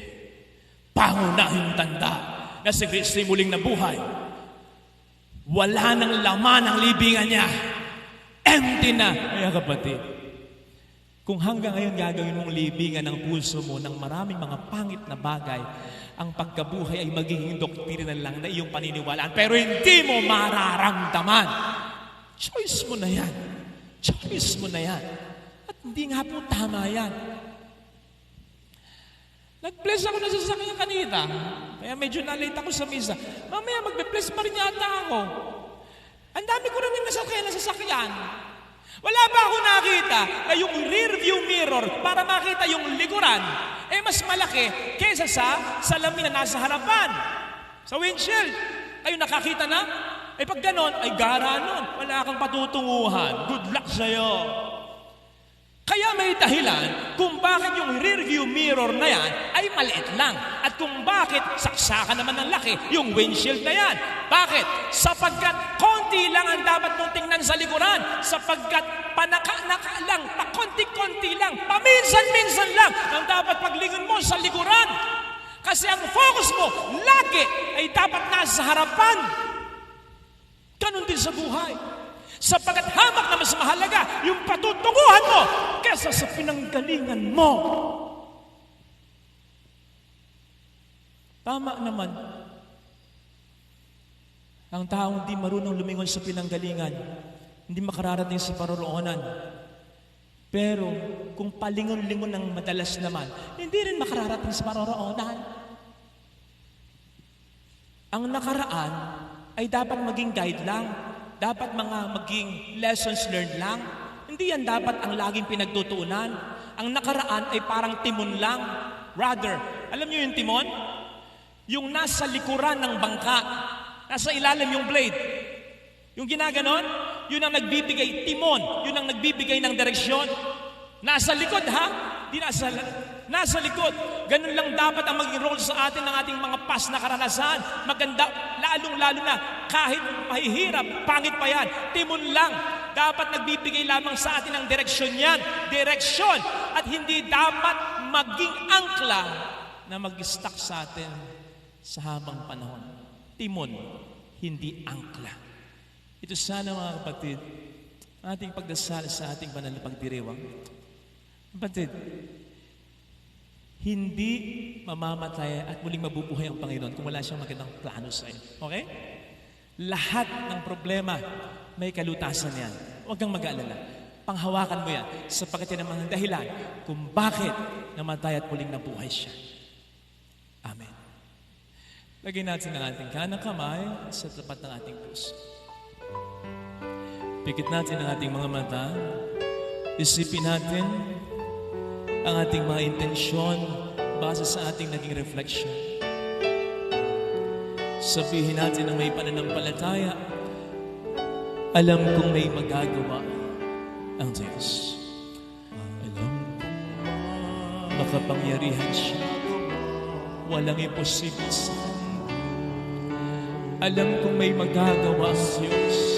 Pangunahing tanda na si Kristo ay muling nabuhay. Wala nang laman ang libingan niya. Empty na. Kaya kapatid, kung hanggang ngayon gagawin mong libingan ng puso mo ng maraming mga pangit na bagay, ang pagkabuhay ay magiging doktrina lang na iyong paniniwalaan, pero hindi mo mararamdaman. Choice mo na yan. Choice mo na yan. At hindi nga po tama yan. Nag-bless ako na sasakyan kanina. Kaya medyo na-late ako sa misa. Mamaya magbe-bless pa rin yata ako. Ang dami ko rin yung nasakyan na sasakyan. Wala ba ako nakita na yung rear view mirror para makita yung likuran mas malaki kaysa sa salamin na nasa harapan. Sa windshield. Ayun, nakakita na? Pag ganon, ay gara nun. Wala kang patutunguhan. Good luck sa'yo. Kaya may dahilan kung bakit yung rear view mirror na yan ay maliit lang. At kung bakit saksakan naman ng laki yung windshield na yan. Bakit? Sapagkat konti lang ang dapat mong tingnan sa likuran. Sapagkat panaka-naka lang, pakonti-konti lang, paminsan-minsan lang ang dapat paglingon mo sa likuran. Kasi ang focus mo lagi ay dapat nasa harapan. Ganon din sa buhay. Sapagkat hamak na mas mahalaga yung patutunguhan mo kesa sa pinanggalingan mo. Tama naman. Ang taong di marunong lumingon sa pinanggalingan, hindi makararating sa paroroonan. Pero kung palingon-lingon ng madalas naman, hindi rin makararating sa paroroonan. Ang nakaraan ay dapat maging guide lang. Dapat maging lessons learned lang. Hindi yan dapat ang laging pinagtutuunan. Ang nakaraan ay parang timon lang. Rather, alam niyo yung timon? Yung nasa likuran ng bangka. Nasa ilalim yung blade. Yung ginaganon, yun ang nagbibigay timon. Yun ang nagbibigay ng direksyon. Nasa likod ha? Di nasa likod. Ganun lang dapat ang maging role sa atin ng ating mga past na karanasan. Maganda, lalong-lalo na kahit mahihirap, pangit pa yan. Timon lang. Dapat nagbibigay lamang sa atin ng direksyon yan. Direksyon. At hindi dapat maging angkla na mag-stuck sa atin sa habang panahon. Timon, hindi angkla. Ito sana mga kapatid, ating pagdasal sa ating banal na pagdiriwang. Kapatid, hindi mamamatay at muling mabubuhay ang Panginoon kung wala siyang magandang plano sa iyo. Okay? Lahat ng problema may kalutasan yan. Huwag kang mag-aalala. Panghawakan mo yan sapagkat yan ang mga dahilan kung bakit namatay at muling nabuhay siya. Amen. Lagyan natin ang ating kanang kamay sa tapat ng ating puso. Pikit natin ang ating mga mata. Isipin natin ang ating mga intensyon base sa ating naging reflection. Sabihin natin ang may pananampalataya, alam kong may magagawa ang Diyos. Alam kong makapangyarihan siya. Walang imposible sa Kanya. Alam kong may magagawa ang Diyos.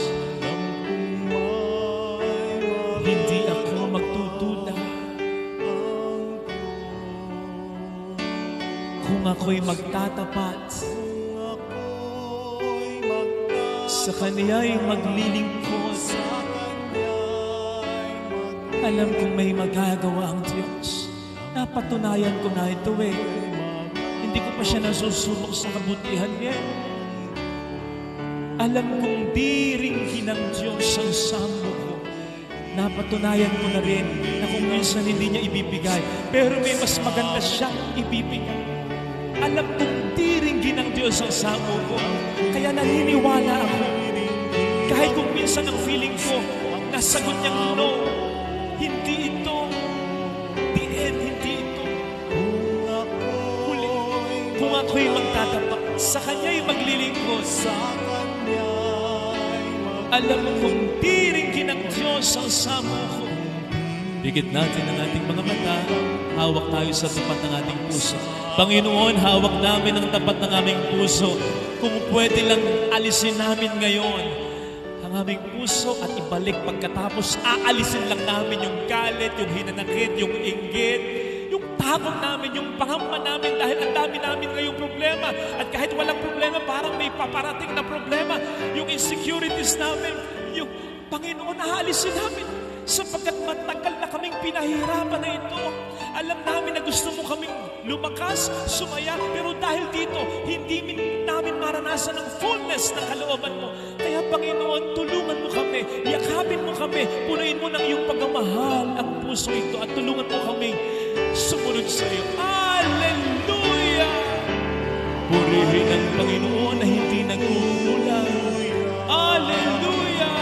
Hindi ako magtutuda. Kung ako'y magtatapat, sa Kaniya'y maglilingkod. Alam kong may magagawa ang Diyos. Napatunayan ko na ito Hindi ko pa siya nasusubok sa kabutihan niya. Alam kong di rin ng Diyos ang sambo ko.
napatunayan ko na rin na kung minsan hindi niya ibibigay, pero may mas maganda siyang ibibigay. Alam kong tiringgin ng Diyos ang samo ko, kaya naniniwala ako. Kahit kung minsan ang feeling ko, nasagot niyang no, hindi ito the end, hindi ito huli. Kung ako'y magtatapak, sa Kanya'y maglilingkod, alam mo kung tiringgin ng Diyos ang samo ko. Dikit natin ang ating mga mata, hawak tayo sa tapat ng ating puso. Panginoon, hawak namin ang tapat ng aming puso. Kung pwede lang alisin namin ngayon ang aming puso at ibalik pagkatapos aalisin lang namin yung galit, yung hinanakit, yung inggit, yung takot namin, yung pangamba namin dahil ang dami namin ngayong problema. At kahit walang problema, parang may paparating na problema. Yung insecurities namin, yung Panginoon, aalisin namin. Sapagkat matagal na kaming pinahirapan na ito. Alam namin na gusto mo kaming lumakas, sumaya, pero dahil dito, hindi namin maranasan ang fullness ng kalooban mo. Kaya Panginoon, tulungan mo kami, yakapin mo kami, punuin mo ng iyong pagmamahal ang puso ito at tulungan mo kami sumunod sa iyo. Hallelujah! Purihin ang Panginoon na hindi nag-uulang. Hallelujah!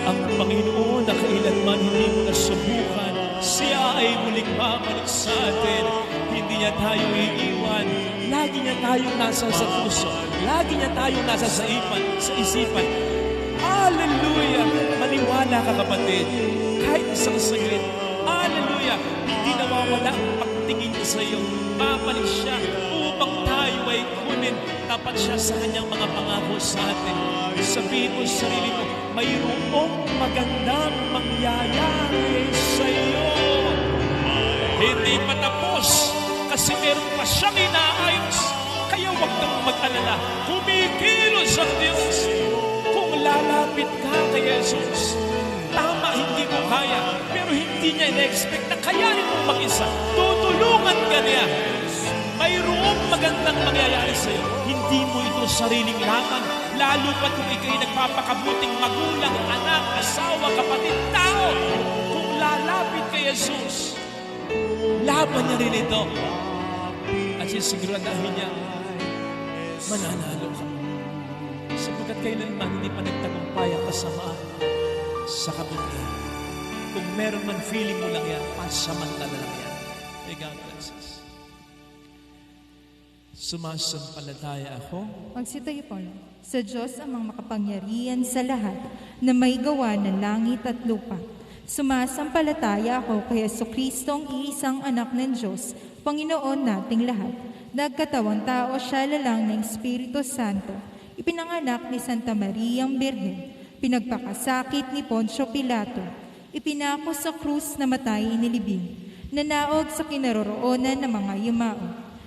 Ang Panginoon na kailanman hindi mo nasubukan, siya ay muling babalik sa atin. Hindi niya tayo iiwan. Lagi niya tayong nasa sa puso. Lagi niya tayong nasa sa isipan. Hallelujah! Maniwala ka, kapatid. Kahit isang saglit. Hallelujah! Hindi nawawala ang pagtingin niya sa iyo. Babalik siya upang tayo ay kunin. Tapat siya sa kanyang mga pangako sa atin. Sabihin mo sa sarili mo, mayroong magandang mangyayari sa iyo. Hindi pa tapos kasi meron pa siyang inaayos. Kaya huwag kang mag-alala. Kumikilos ang Diyos. Kung lalapit ka kay Jesus, tama, hindi mo kaya, pero hindi niya ina-expect na kayanin mo mag-isa. Tutulungan ka niya. Mayroong magandang mangyayari sa iyo. Hindi mo ito sariling lamang. Lalo pa kung ikaw'y nagpapakabuting magulang, anak, asawa, kapatid, tao. Kung lalapit kay Jesus, laban niya rin ito. At sisiguradahin niya, mananalo ka. Sapagkat kailanman hindi pa nagtagumpay ang kasamaan sa kabutihan. Kung meron man feeling mo lang yan, pansamantala lang yan. May God bless us. Sumasampalataya ako.
Magsitayo po lang. Sa Diyos amang makapangyarihan sa lahat na may gawa ng langit at lupa. Sumasampalataya ako kay Jesucristong iisang anak ng Diyos, Panginoon nating lahat. Nagkatawang tao siya lalang ng Espiritu Santo. Ipinanganak ni Santa Mariang Birhen. Pinagpakasakit ni Poncio Pilato. Ipinako sa krus na matay inilibing. Nanaog sa kinaroroonan ng mga yumao.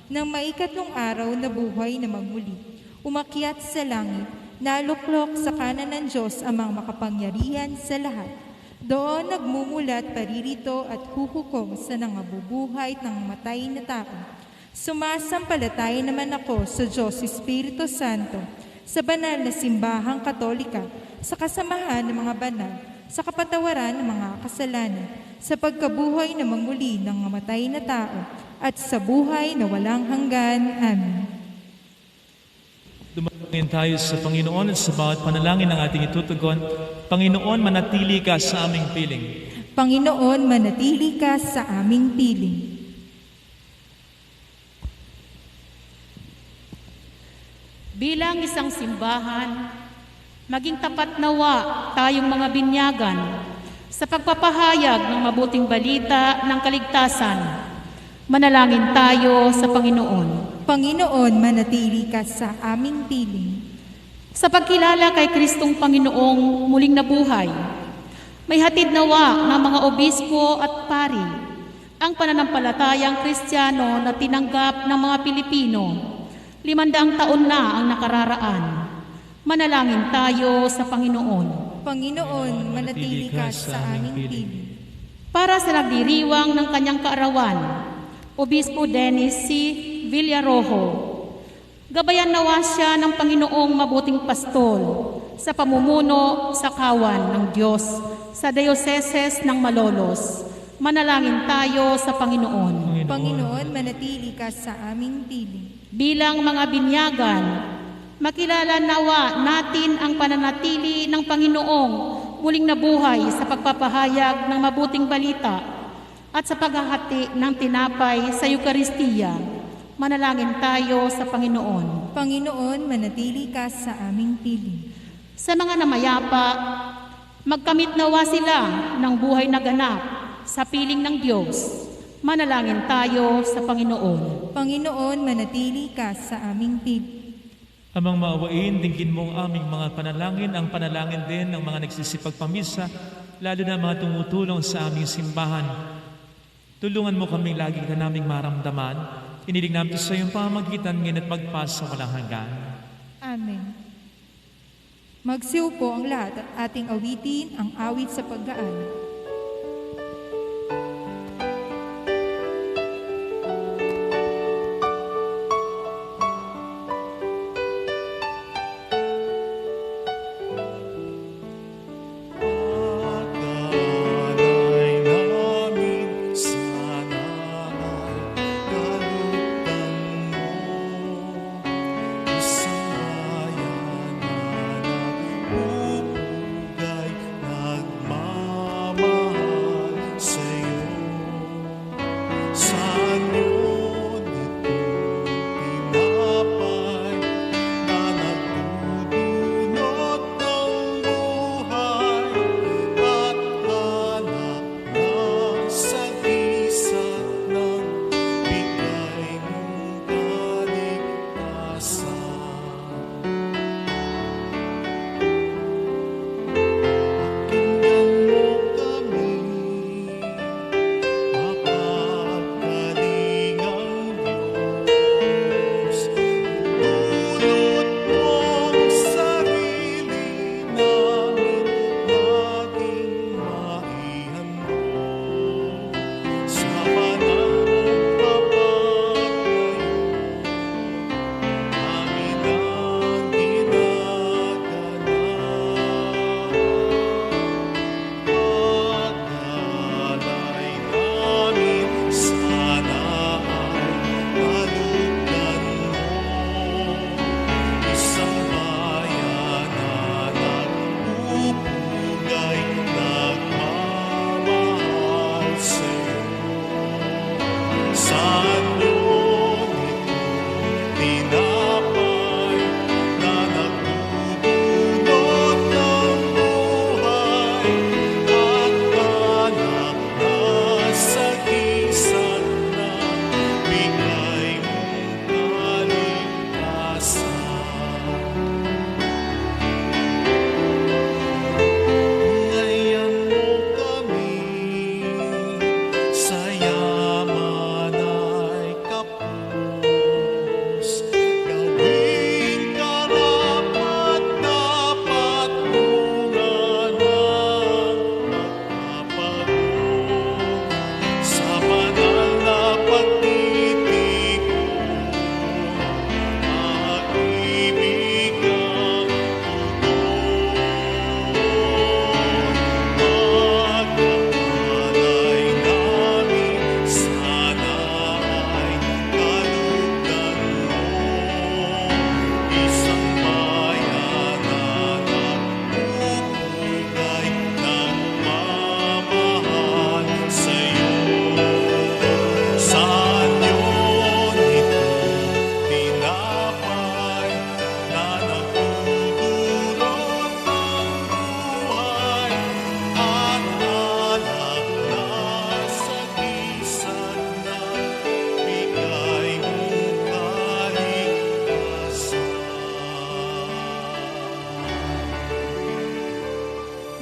Nang maikatlong araw na buhay na magmuli, umakyat sa langit, naluklok sa kanan ng Diyos amang makapangyarihan sa lahat. Doon nagmumulat paririto at huhukom sa nangabubuhay ng matay na tao. Sumasampalataya naman ako sa Diyos Espiritu Santo, sa banal na simbahang katolika, sa kasamahan ng mga banal, sa kapatawaran ng mga kasalanan, sa pagkabuhay na manguli ng matay na tao, at sa buhay na walang hanggan. Amen.
Dumalangin tayo sa Panginoon at sa bawat panalangin ng ating itutugon. Panginoon, manatili ka sa aming piling.
Panginoon, manatili ka sa aming piling.
Bilang isang simbahan, maging tapat nawa tayong mga binyagan sa pagpapahayag ng mabuting balita ng kaligtasan. Manalangin tayo sa Panginoon.
Panginoon, manatili ka sa aming piling.
Sa pagkilala kay Kristong Panginoong muling nabuhay, may hatid nawa ng mga obispo at pari ang pananampalatayang Kristiyano na tinanggap ng mga Pilipino 500 taon na ang nakararaan. Manalangin tayo sa Panginoon.
Panginoon, manatili ka sa aming piling.
Para sa nagdiriwang ng kanyang kaarawan, Obispo Dennis C. Villarojo, gabayan nawa siya ng Panginoong mabuting pastol sa pamumuno sa kawan ng Diyos sa Dioceses ng Malolos. Manalangin tayo sa Panginoon.
Panginoon, manatili ka sa aming piling.
Bilang mga binyagan, makilala nawa natin ang pananatili ng Panginoong muling nabuhay sa pagpapahayag ng mabuting balita at sa paghahati ng tinapay sa Eukaristiya. Manalangin tayo sa Panginoon.
Panginoon, manatili ka sa aming piling.
Sa mga namayapa, magkamit nawa sila ng buhay na ganap sa piling ng Diyos. Manalangin tayo sa Panginoon.
Panginoon, manatili ka sa aming piling.
Amang maawain, dinggin mo ang aming mga panalangin, ang panalangin din ng mga nagsisipagpamisa, lalo na mga tumutulong sa aming simbahan. Tulungan mo kami lagi ka naming maramdaman. Inilig namin sa iyong pamamagitan ngayon at magpasa walang hanggan.
Amen. Magsiupo po ang lahat at ating awitin ang awit sa pag-aalay.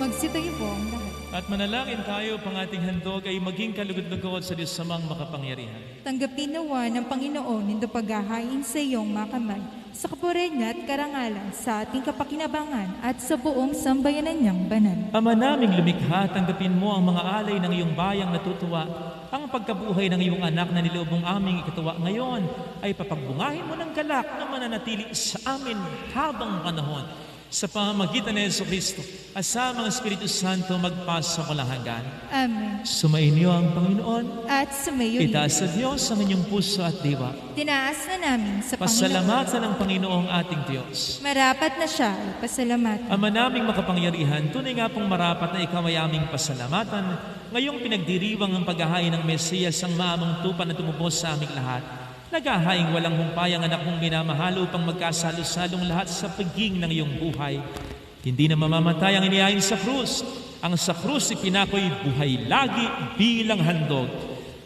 Magsitayo po ang lahat.
At manalangin tayo, pang ating handog ay maging kalugod-lugod sa Diyos samang makapangyarihan.
Tanggapin nawa ng Panginoon nindo paghahain sa iyong makamay, sa kapurihan at karangalan, sa ating kapakinabangan at sa buong sambayanan niyang banal.
Ama naming lumikha, tanggapin mo ang mga alay ng iyong bayang natutuwa. Ang pagkabuhay ng iyong anak na niloobong aming ikatuwa ngayon ay papagbungahin mo ng galak na mananatili sa amin habang panahon. sa pamamagitan ni Jesucristo at sa mga Espiritu Santo magpasok walang hanggan.
Amen.
Sumainyo ang Panginoon.
At sumayo rin.
Itaas sa Diyos ang inyong puso at diwa.
Tinaas na namin sa Panginoon.
Pasalamatan ng Panginoong ating Diyos.
Marapat na siya ay pasalamatan.
Ama naming makapangyarihan, tunay nga pong marapat na ikaw ay aming pasalamatan. Ngayong pinagdiriwang ang paghahain ng Mesiyas ang maamang tupan na tumubos sa aming lahat. Naghahaing walang humpay ang anak mong minamahal upang magkasalo-salong lahat sa pagiging ng iyong buhay. Hindi na mamamatay ang inihain sa krus. Ang sa krus ipinako'y buhay lagi bilang handog.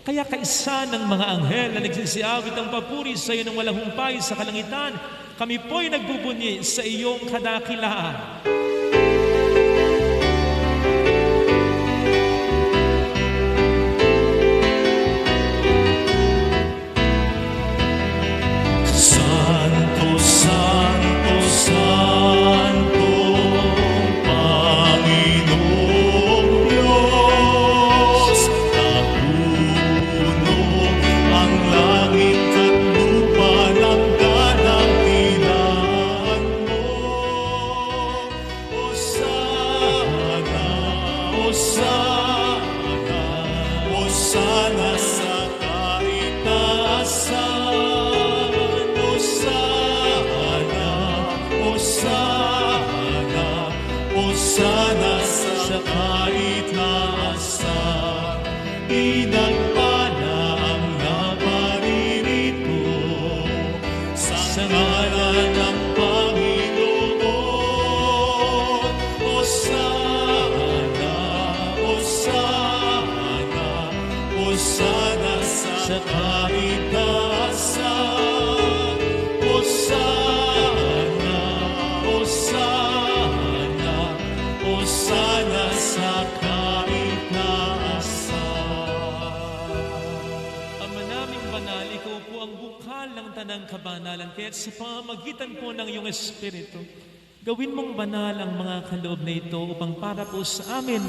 Kaya kaisa ng mga anghel na nagsisiawit ang papuri sa iyo ng walang humpay sa kalangitan, kami po'y nagbubunyi sa iyong kadakilaan. Kabanalan, kaya't sa pamamagitan po ng iyong Espiritu, gawin mong banal ang mga kaloob na ito upang para po sa amin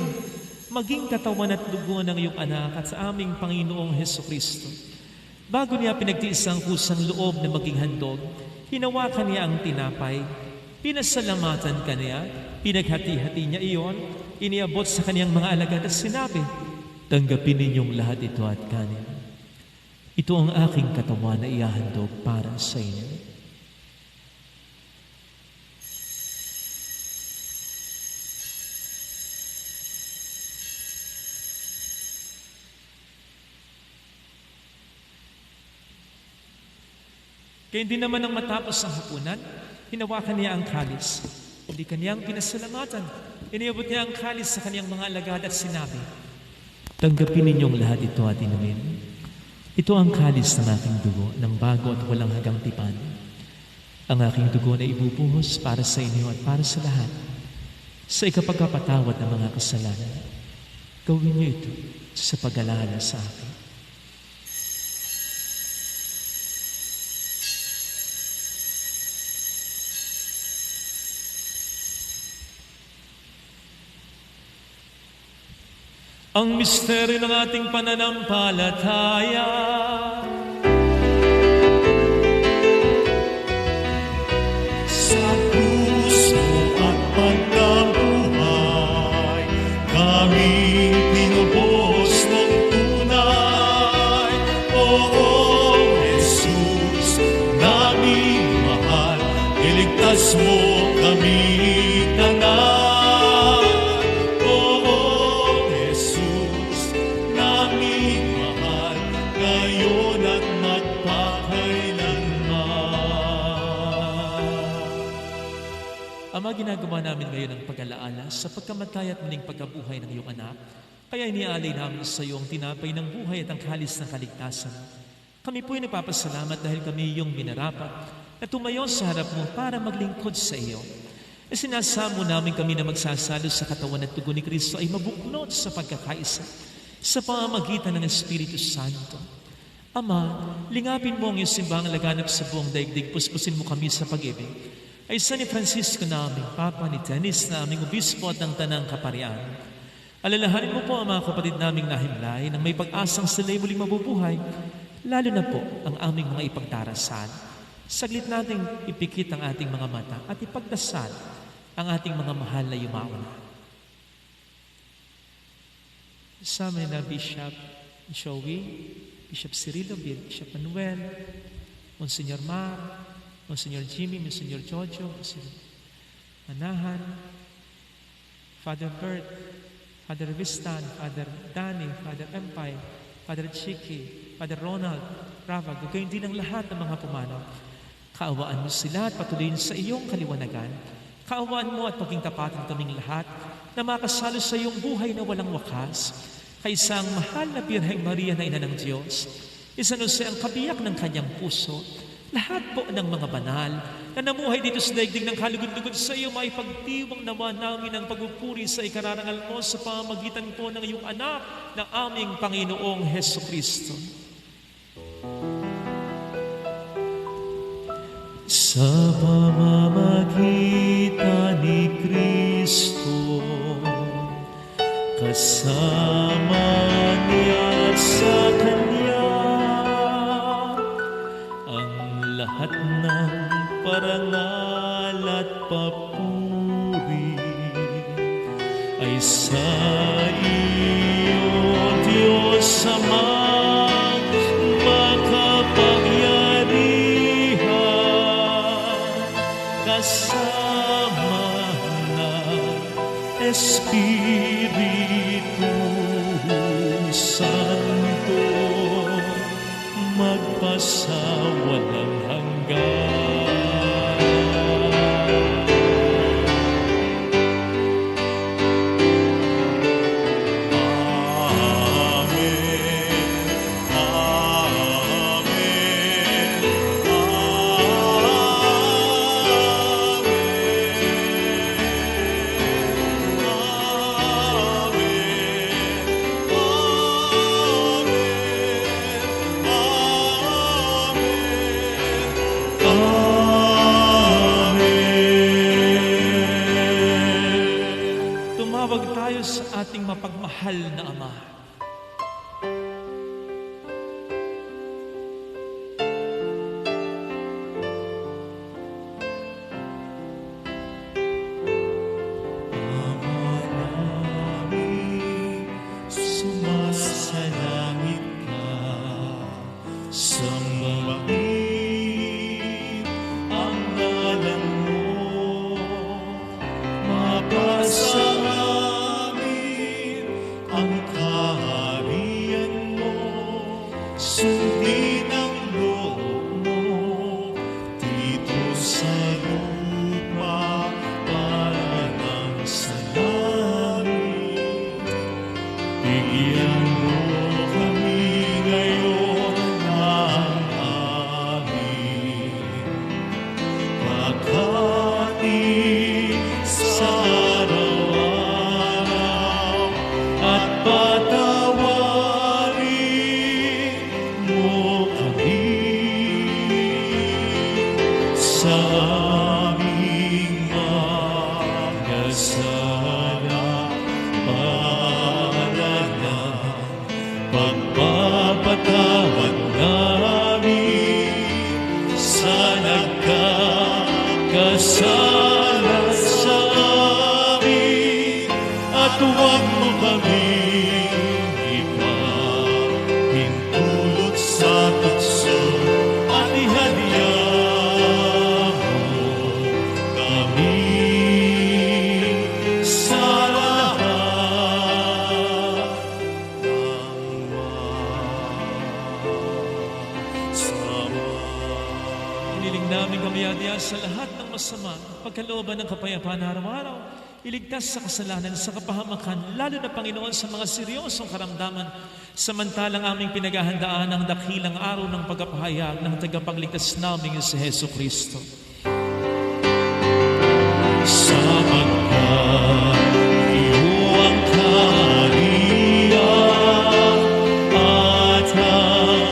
maging katawan at dugo ng iyong anak at sa aming Panginoong Hesukristo. Bago niya pinagtiis ang kusang loob na maging handog, hinawakan niya ang tinapay, pinasalamatan kaniya, pinaghati-hati niya iyon, iniabot sa kaniyang mga alagad at sinabi, "Tanggapin ninyong lahat ito at kanin. Ito ang aking katawan na ihahandog para sa inyo." Kaya hindi naman nang matapos ang hapunan, hinawakan niya ang kalis. Hindi kaniyang pinasalamatan. Iniabot niya ang kalis sa kaniyang mga alagad at sinabi, "Tanggapin ninyong lahat ito at inumin. Ito ang kalis ng aking dugo ng bago at walang hanggang tipan. Ang aking dugo na ibubuhos para sa inyo at para sa lahat sa ikapagpapatawad ng mga kasalanan. Gawin niyo ito sa pag-alala sa akin." Ang misteryo ng ating pananampalataya.
Sa puso at pagkabuhay, kaming pinubos ng tunay. Oo, Jesus, naming mahal, iligtas mo kami tanan.
Ama, ginagawa namin ngayon ang pag-alaala sa pagkamatay at muling pagkabuhay ng iyong anak. Kaya inialay namin sa iyo ang tinapay ng buhay at ang kalis ng kaligtasan. Kami po'y nagpapasalamat dahil kami iyong minarapat na tumayo sa harap mo para maglingkod sa iyo. E sinasamo namin kami na magsasalo sa katawan at dugo ni Kristo ay mabuknot sa pagkakaisa sa pamamagitan ng Espiritu Santo. Ama, lingapin mo ang iyong simbahang laganap sa buong daigdig, puspusin mo kami sa pag-ibig. Ay sa ni Francisco na aming Papa, ni Dennis na aming Obispo at ng Tanang Kaparian. Alalahanin mo po ang mga kapatid naming nahimlay nang may pag-asang sila'y muling mabubuhay, lalo na po ang aming mga ipagdarasal. Saglit nating ipikit ang ating mga mata at ipagdasal
ang ating mga mahal na yumauna. Kasama na Bishop Joey, Bishop Cirilo, Bishop Manuel, Monsignor Mar, Monsignor Jimmy, Monsignor Jojo, Monsignor Manahan, Father Bert, Father Vistan, Father Danny, Father Empire, Father Chiki, Father Ronald, Rava, gayon din ang lahat ng mga pumanaw. Kaawaan mo sila at patuloyin sa iyong kaliwanagan. Kaawaan mo at paging tapatin kaming lahat na makasalo sa iyong buhay na walang wakas, kay isang mahal na Birheng Maria na Ina ng Diyos, San Jose ang kabiyak ng kanyang puso, lahat po ng mga banal na namuhay dito sa daigdig ng kalugod-lugod sa iyo, maipagdiwang naman namin ang pagpupuri sa ikararangal mo sa pamamagitan po ng iyong anak na aming Panginoong Heso Kristo. Sa pamamagitan ni Kristo, kasama niya at sa Kanya, ang lahat ng parangal at papuri ay sa iyo, Diyos Amang makapangyarihan, kasama ng Espiritu Santo, magpasawalang hanggan. Ating mapagmahal na Ama. Ama namin, sumasalangit ka, sambahin ang ngalan mo, mapasa ang kaharian mo, sundin ang loob mo dito sa lupa para ng sa langit. Bigyan mo kami ngayon ng aming pagkain sa patawarin mo kami sa aming mga sala para ng pagpapatawad namin sa nagkakasala sa amin, at huwag mo kami ipahintulot sa tukso, at ihadya mo kami sa lahat ng masama. Hiniling namin kami adya sa lahat ng masama, pagkalooban ng kapayapaan araw-araw, iligtas sa kasalanan, sa kapahamakan, lalo na Panginoon sa mga seryosong karamdaman, samantalang aming pinaghahandaan ang dakilang araw ng pagpapahayag ng tagapagligtas naming si Heso Kristo. Sapagkat iyo ang kaharian at ang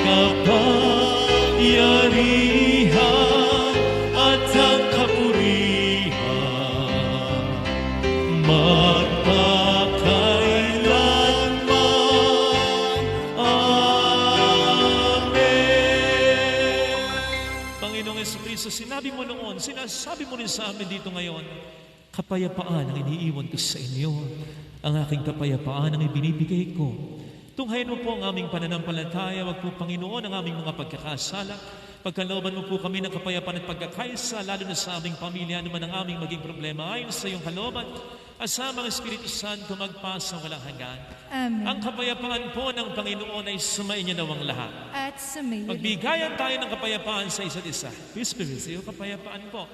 kapangyarihan at ang kapurihan magpakailanman. Amen. Panginoong Jesucristo, sinabi mo noon, sinasabi mo rin sa amin dito ngayon, kapayapaan ang iniiwan ko sa inyo. Ang aking kapayapaan ang ibinibigay ko. Tunghayin mo po ang aming pananampalataya. Wag po, Panginoon, ang aming mga pagkakasala. Pagkalooban mo po kami ng kapayapaan at pagkakaisa, lalo na sa aming pamilya, ano man ang aming maging problema, ayon sa iyong kalooban. Asamang Espiritu Santo magpasa walang hanggan.
Amen.
Ang kapayapaan po ng Panginoon ay sumainyo nawang lahat.
At sumayo.
Magbigayan tayo ng kapayapaan sa isa't isa. Peace be with you. Kapayapaan po.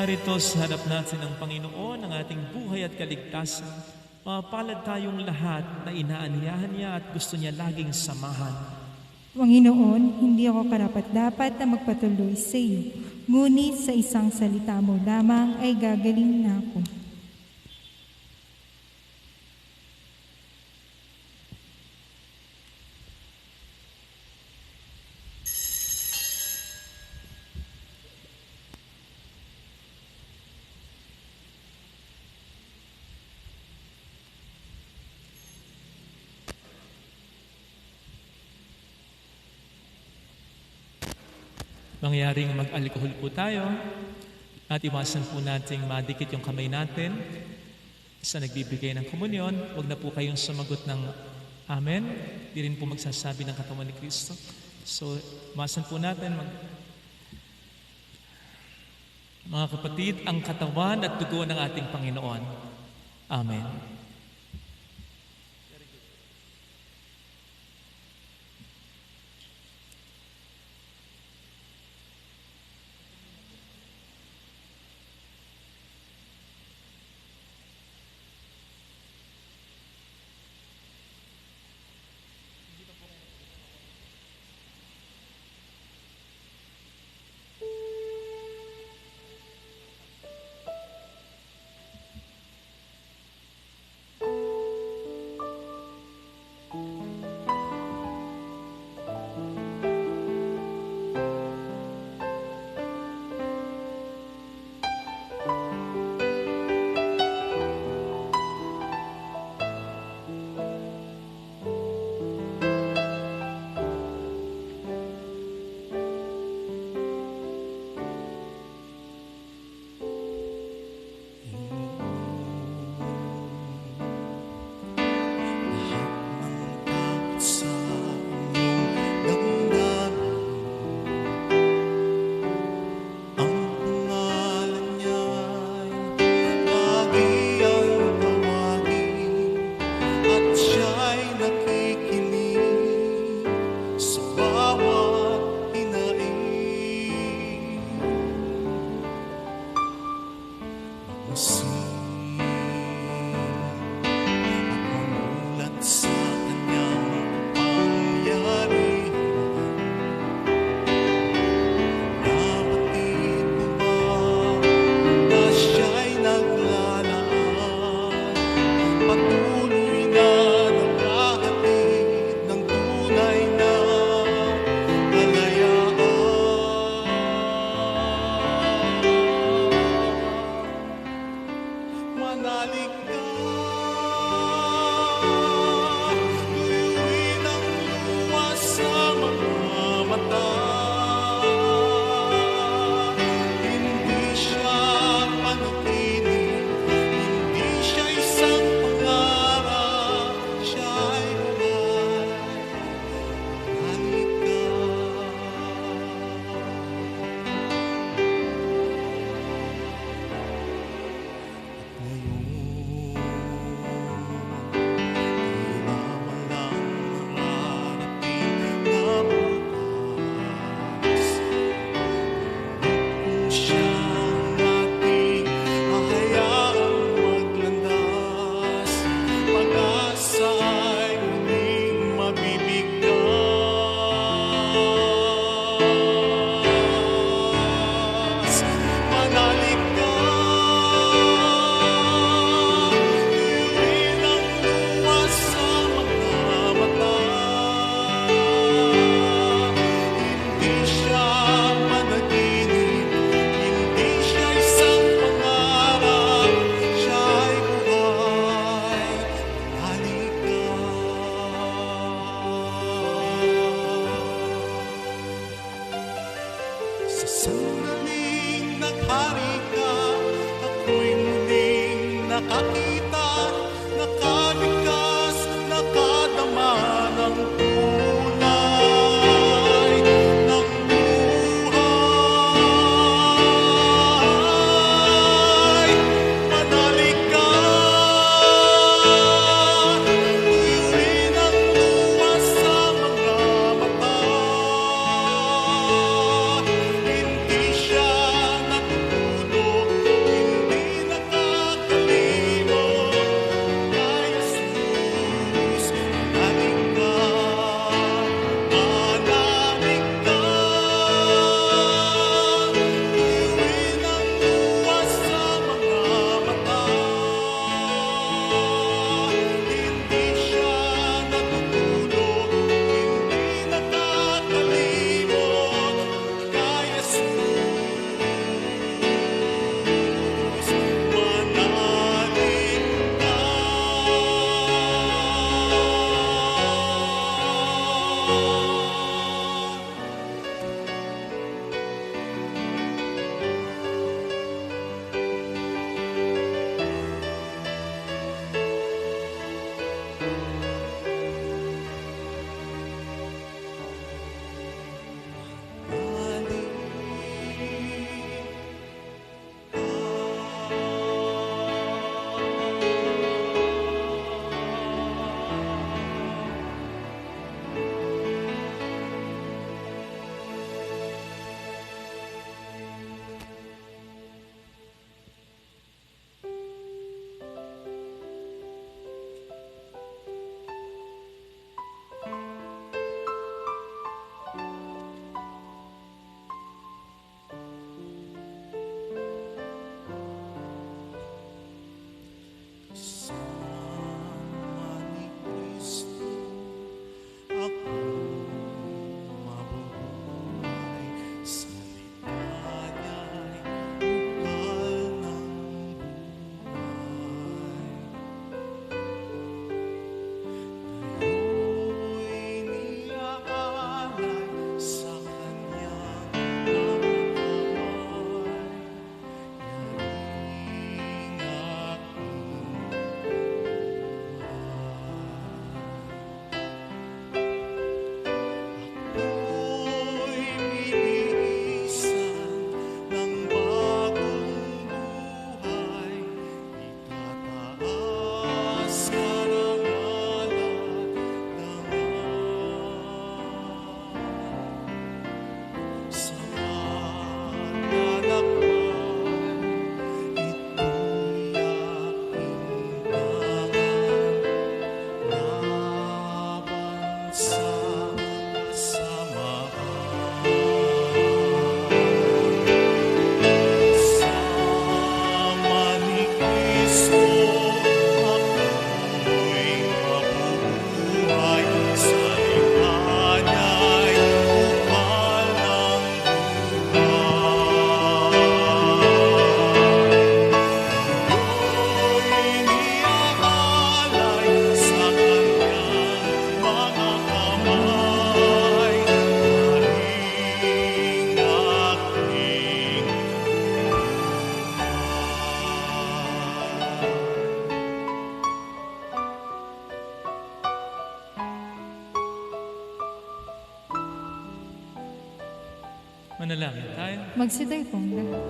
Narito sa harap natin ng Panginoon ang ating buhay at kaligtasan. Mapalad tayong lahat na inaanyayahan niya at gusto niya laging samahan.
Panginoon, hindi ako karapat-dapat na magpatuloy sa iyo, ngunit sa isang salita mo lamang ay gagaling na ako.
Mangyaring mag-alcohol po tayo at iwasan po nating madikit yung kamay natin sa nagbibigay ng komunyon. Huwag na po kayong sumagot ng Amen. Di rin po magsasabi ng katawan ni Kristo. So, iwasan po natin mga kapatid, ang katawan at dugo ng ating Panginoon. Amen.
Manalangin tayo.
Magsitayo pong lahat.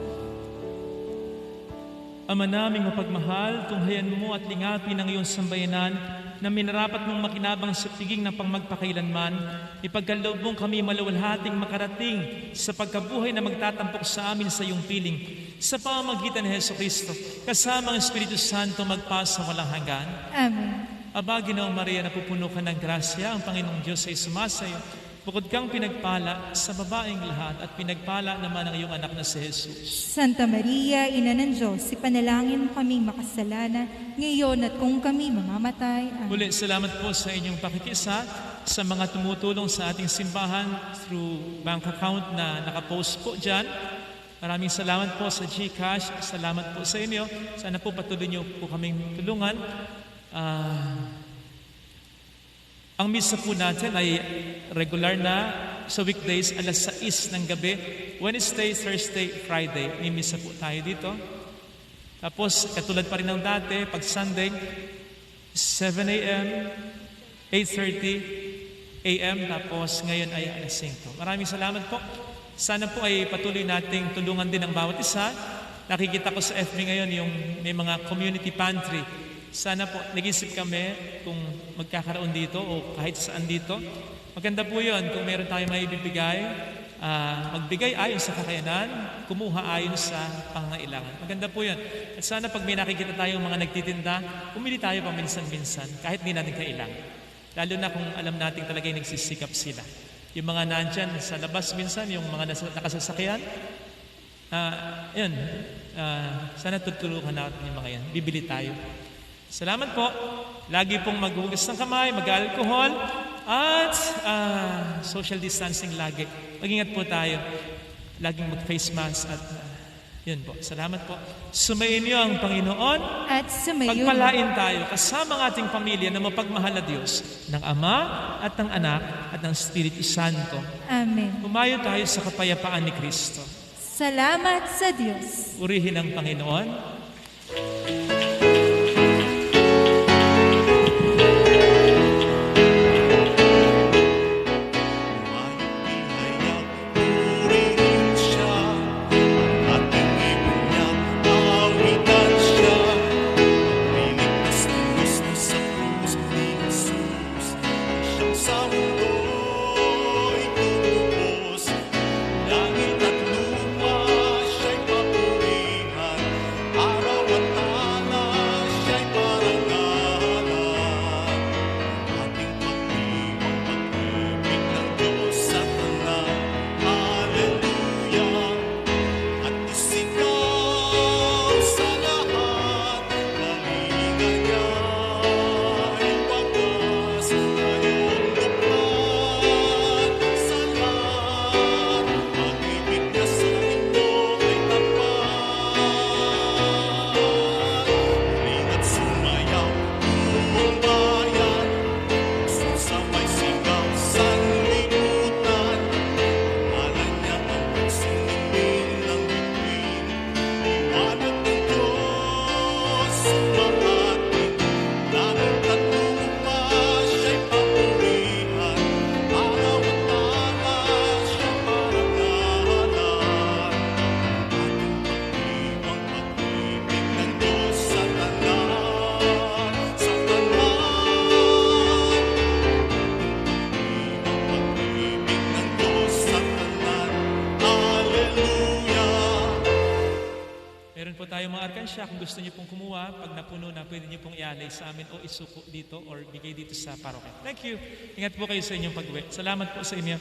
Ama naming mapagmahal, tunghayan mo at lingapin ang iyong sambayanan na minarapat mong makinabang sa piging ng pangmagpakailanman. Ipagkaloob mong kami maluwalhating makarating sa pagkabuhay na magtatampok sa amin sa iyong piling. Sa pamamagitan ni Jesucristo, kasama ang Espiritu Santo magpasa walang hanggan.
Amen.
Aba, Ginoong Maria, napupuno ka ng grasya, ang Panginoong Diyos ay sumasayo. Bukod kang pinagpala sa babaeng lahat at pinagpala naman ang iyong anak na si Jesus.
Santa Maria, Ina ng Diyos, ipanalangin mo kaming makasalanan, ngayon at kung kami mamamatay. Amen.
Muli, salamat po sa inyong pakikisa sa mga tumutulong sa ating simbahan through bank account na nakapost po dyan. Maraming salamat po sa GCash. Salamat po sa inyo. Sana po patuloy niyo po kaming tulungan. Ang misa po natin ay regular na sa weekdays alas 6 ng gabi. Wednesday, Thursday, Friday. May misa po tayo dito. Tapos katulad pa rin ng dati, pag Sunday, 7 a.m., 8:30 a.m. Tapos ngayon ay alas 5. Maraming salamat po. Sana po ay patuloy nating tulungan din ang bawat isa. Nakikita ko sa FB ngayon yung may mga community pantry. Sana po, nag-isip kami kung magkakaroon dito o kahit saan dito. Maganda po yun kung meron tayong maibibigay, magbigay ayon sa kakayanan, kumuha ayon sa pangangailangan. Maganda po yun. At sana pag may nakikita tayong mga nagtitinda, pumili tayo paminsan-minsan kahit di natin kailangan. Lalo na kung alam natin talaga yung nagsisikap sila. Yung mga nandyan sa labas minsan, yung mga nakasasakyan, sana tutulungan natin yung mga yan. Bibili tayo. Salamat po. Lagi pong maghugas ng kamay, mag-alcohol, at social distancing lagi. Mag-ingat po tayo. Laging mag-face mask at yun po. Salamat po. Sumayin niyo ang Panginoon
At sumayo.
pagpalain tayo kasama ang ating pamilya na mapagmahal na Diyos ng Ama at ng Anak at ng Espiritu Santo.
Amen.
Humayo tayo sa kapayapaan ni Kristo.
Salamat sa Diyos.
Purihin ang Panginoon. Kung gusto niyo pong kumuha, pag napuno na, pwede niyo pong ialay sa amin o isuko dito or bigay dito sa parokya. Thank you. Ingat po kayo sa inyong pag-uwi. Salamat po sa inyo.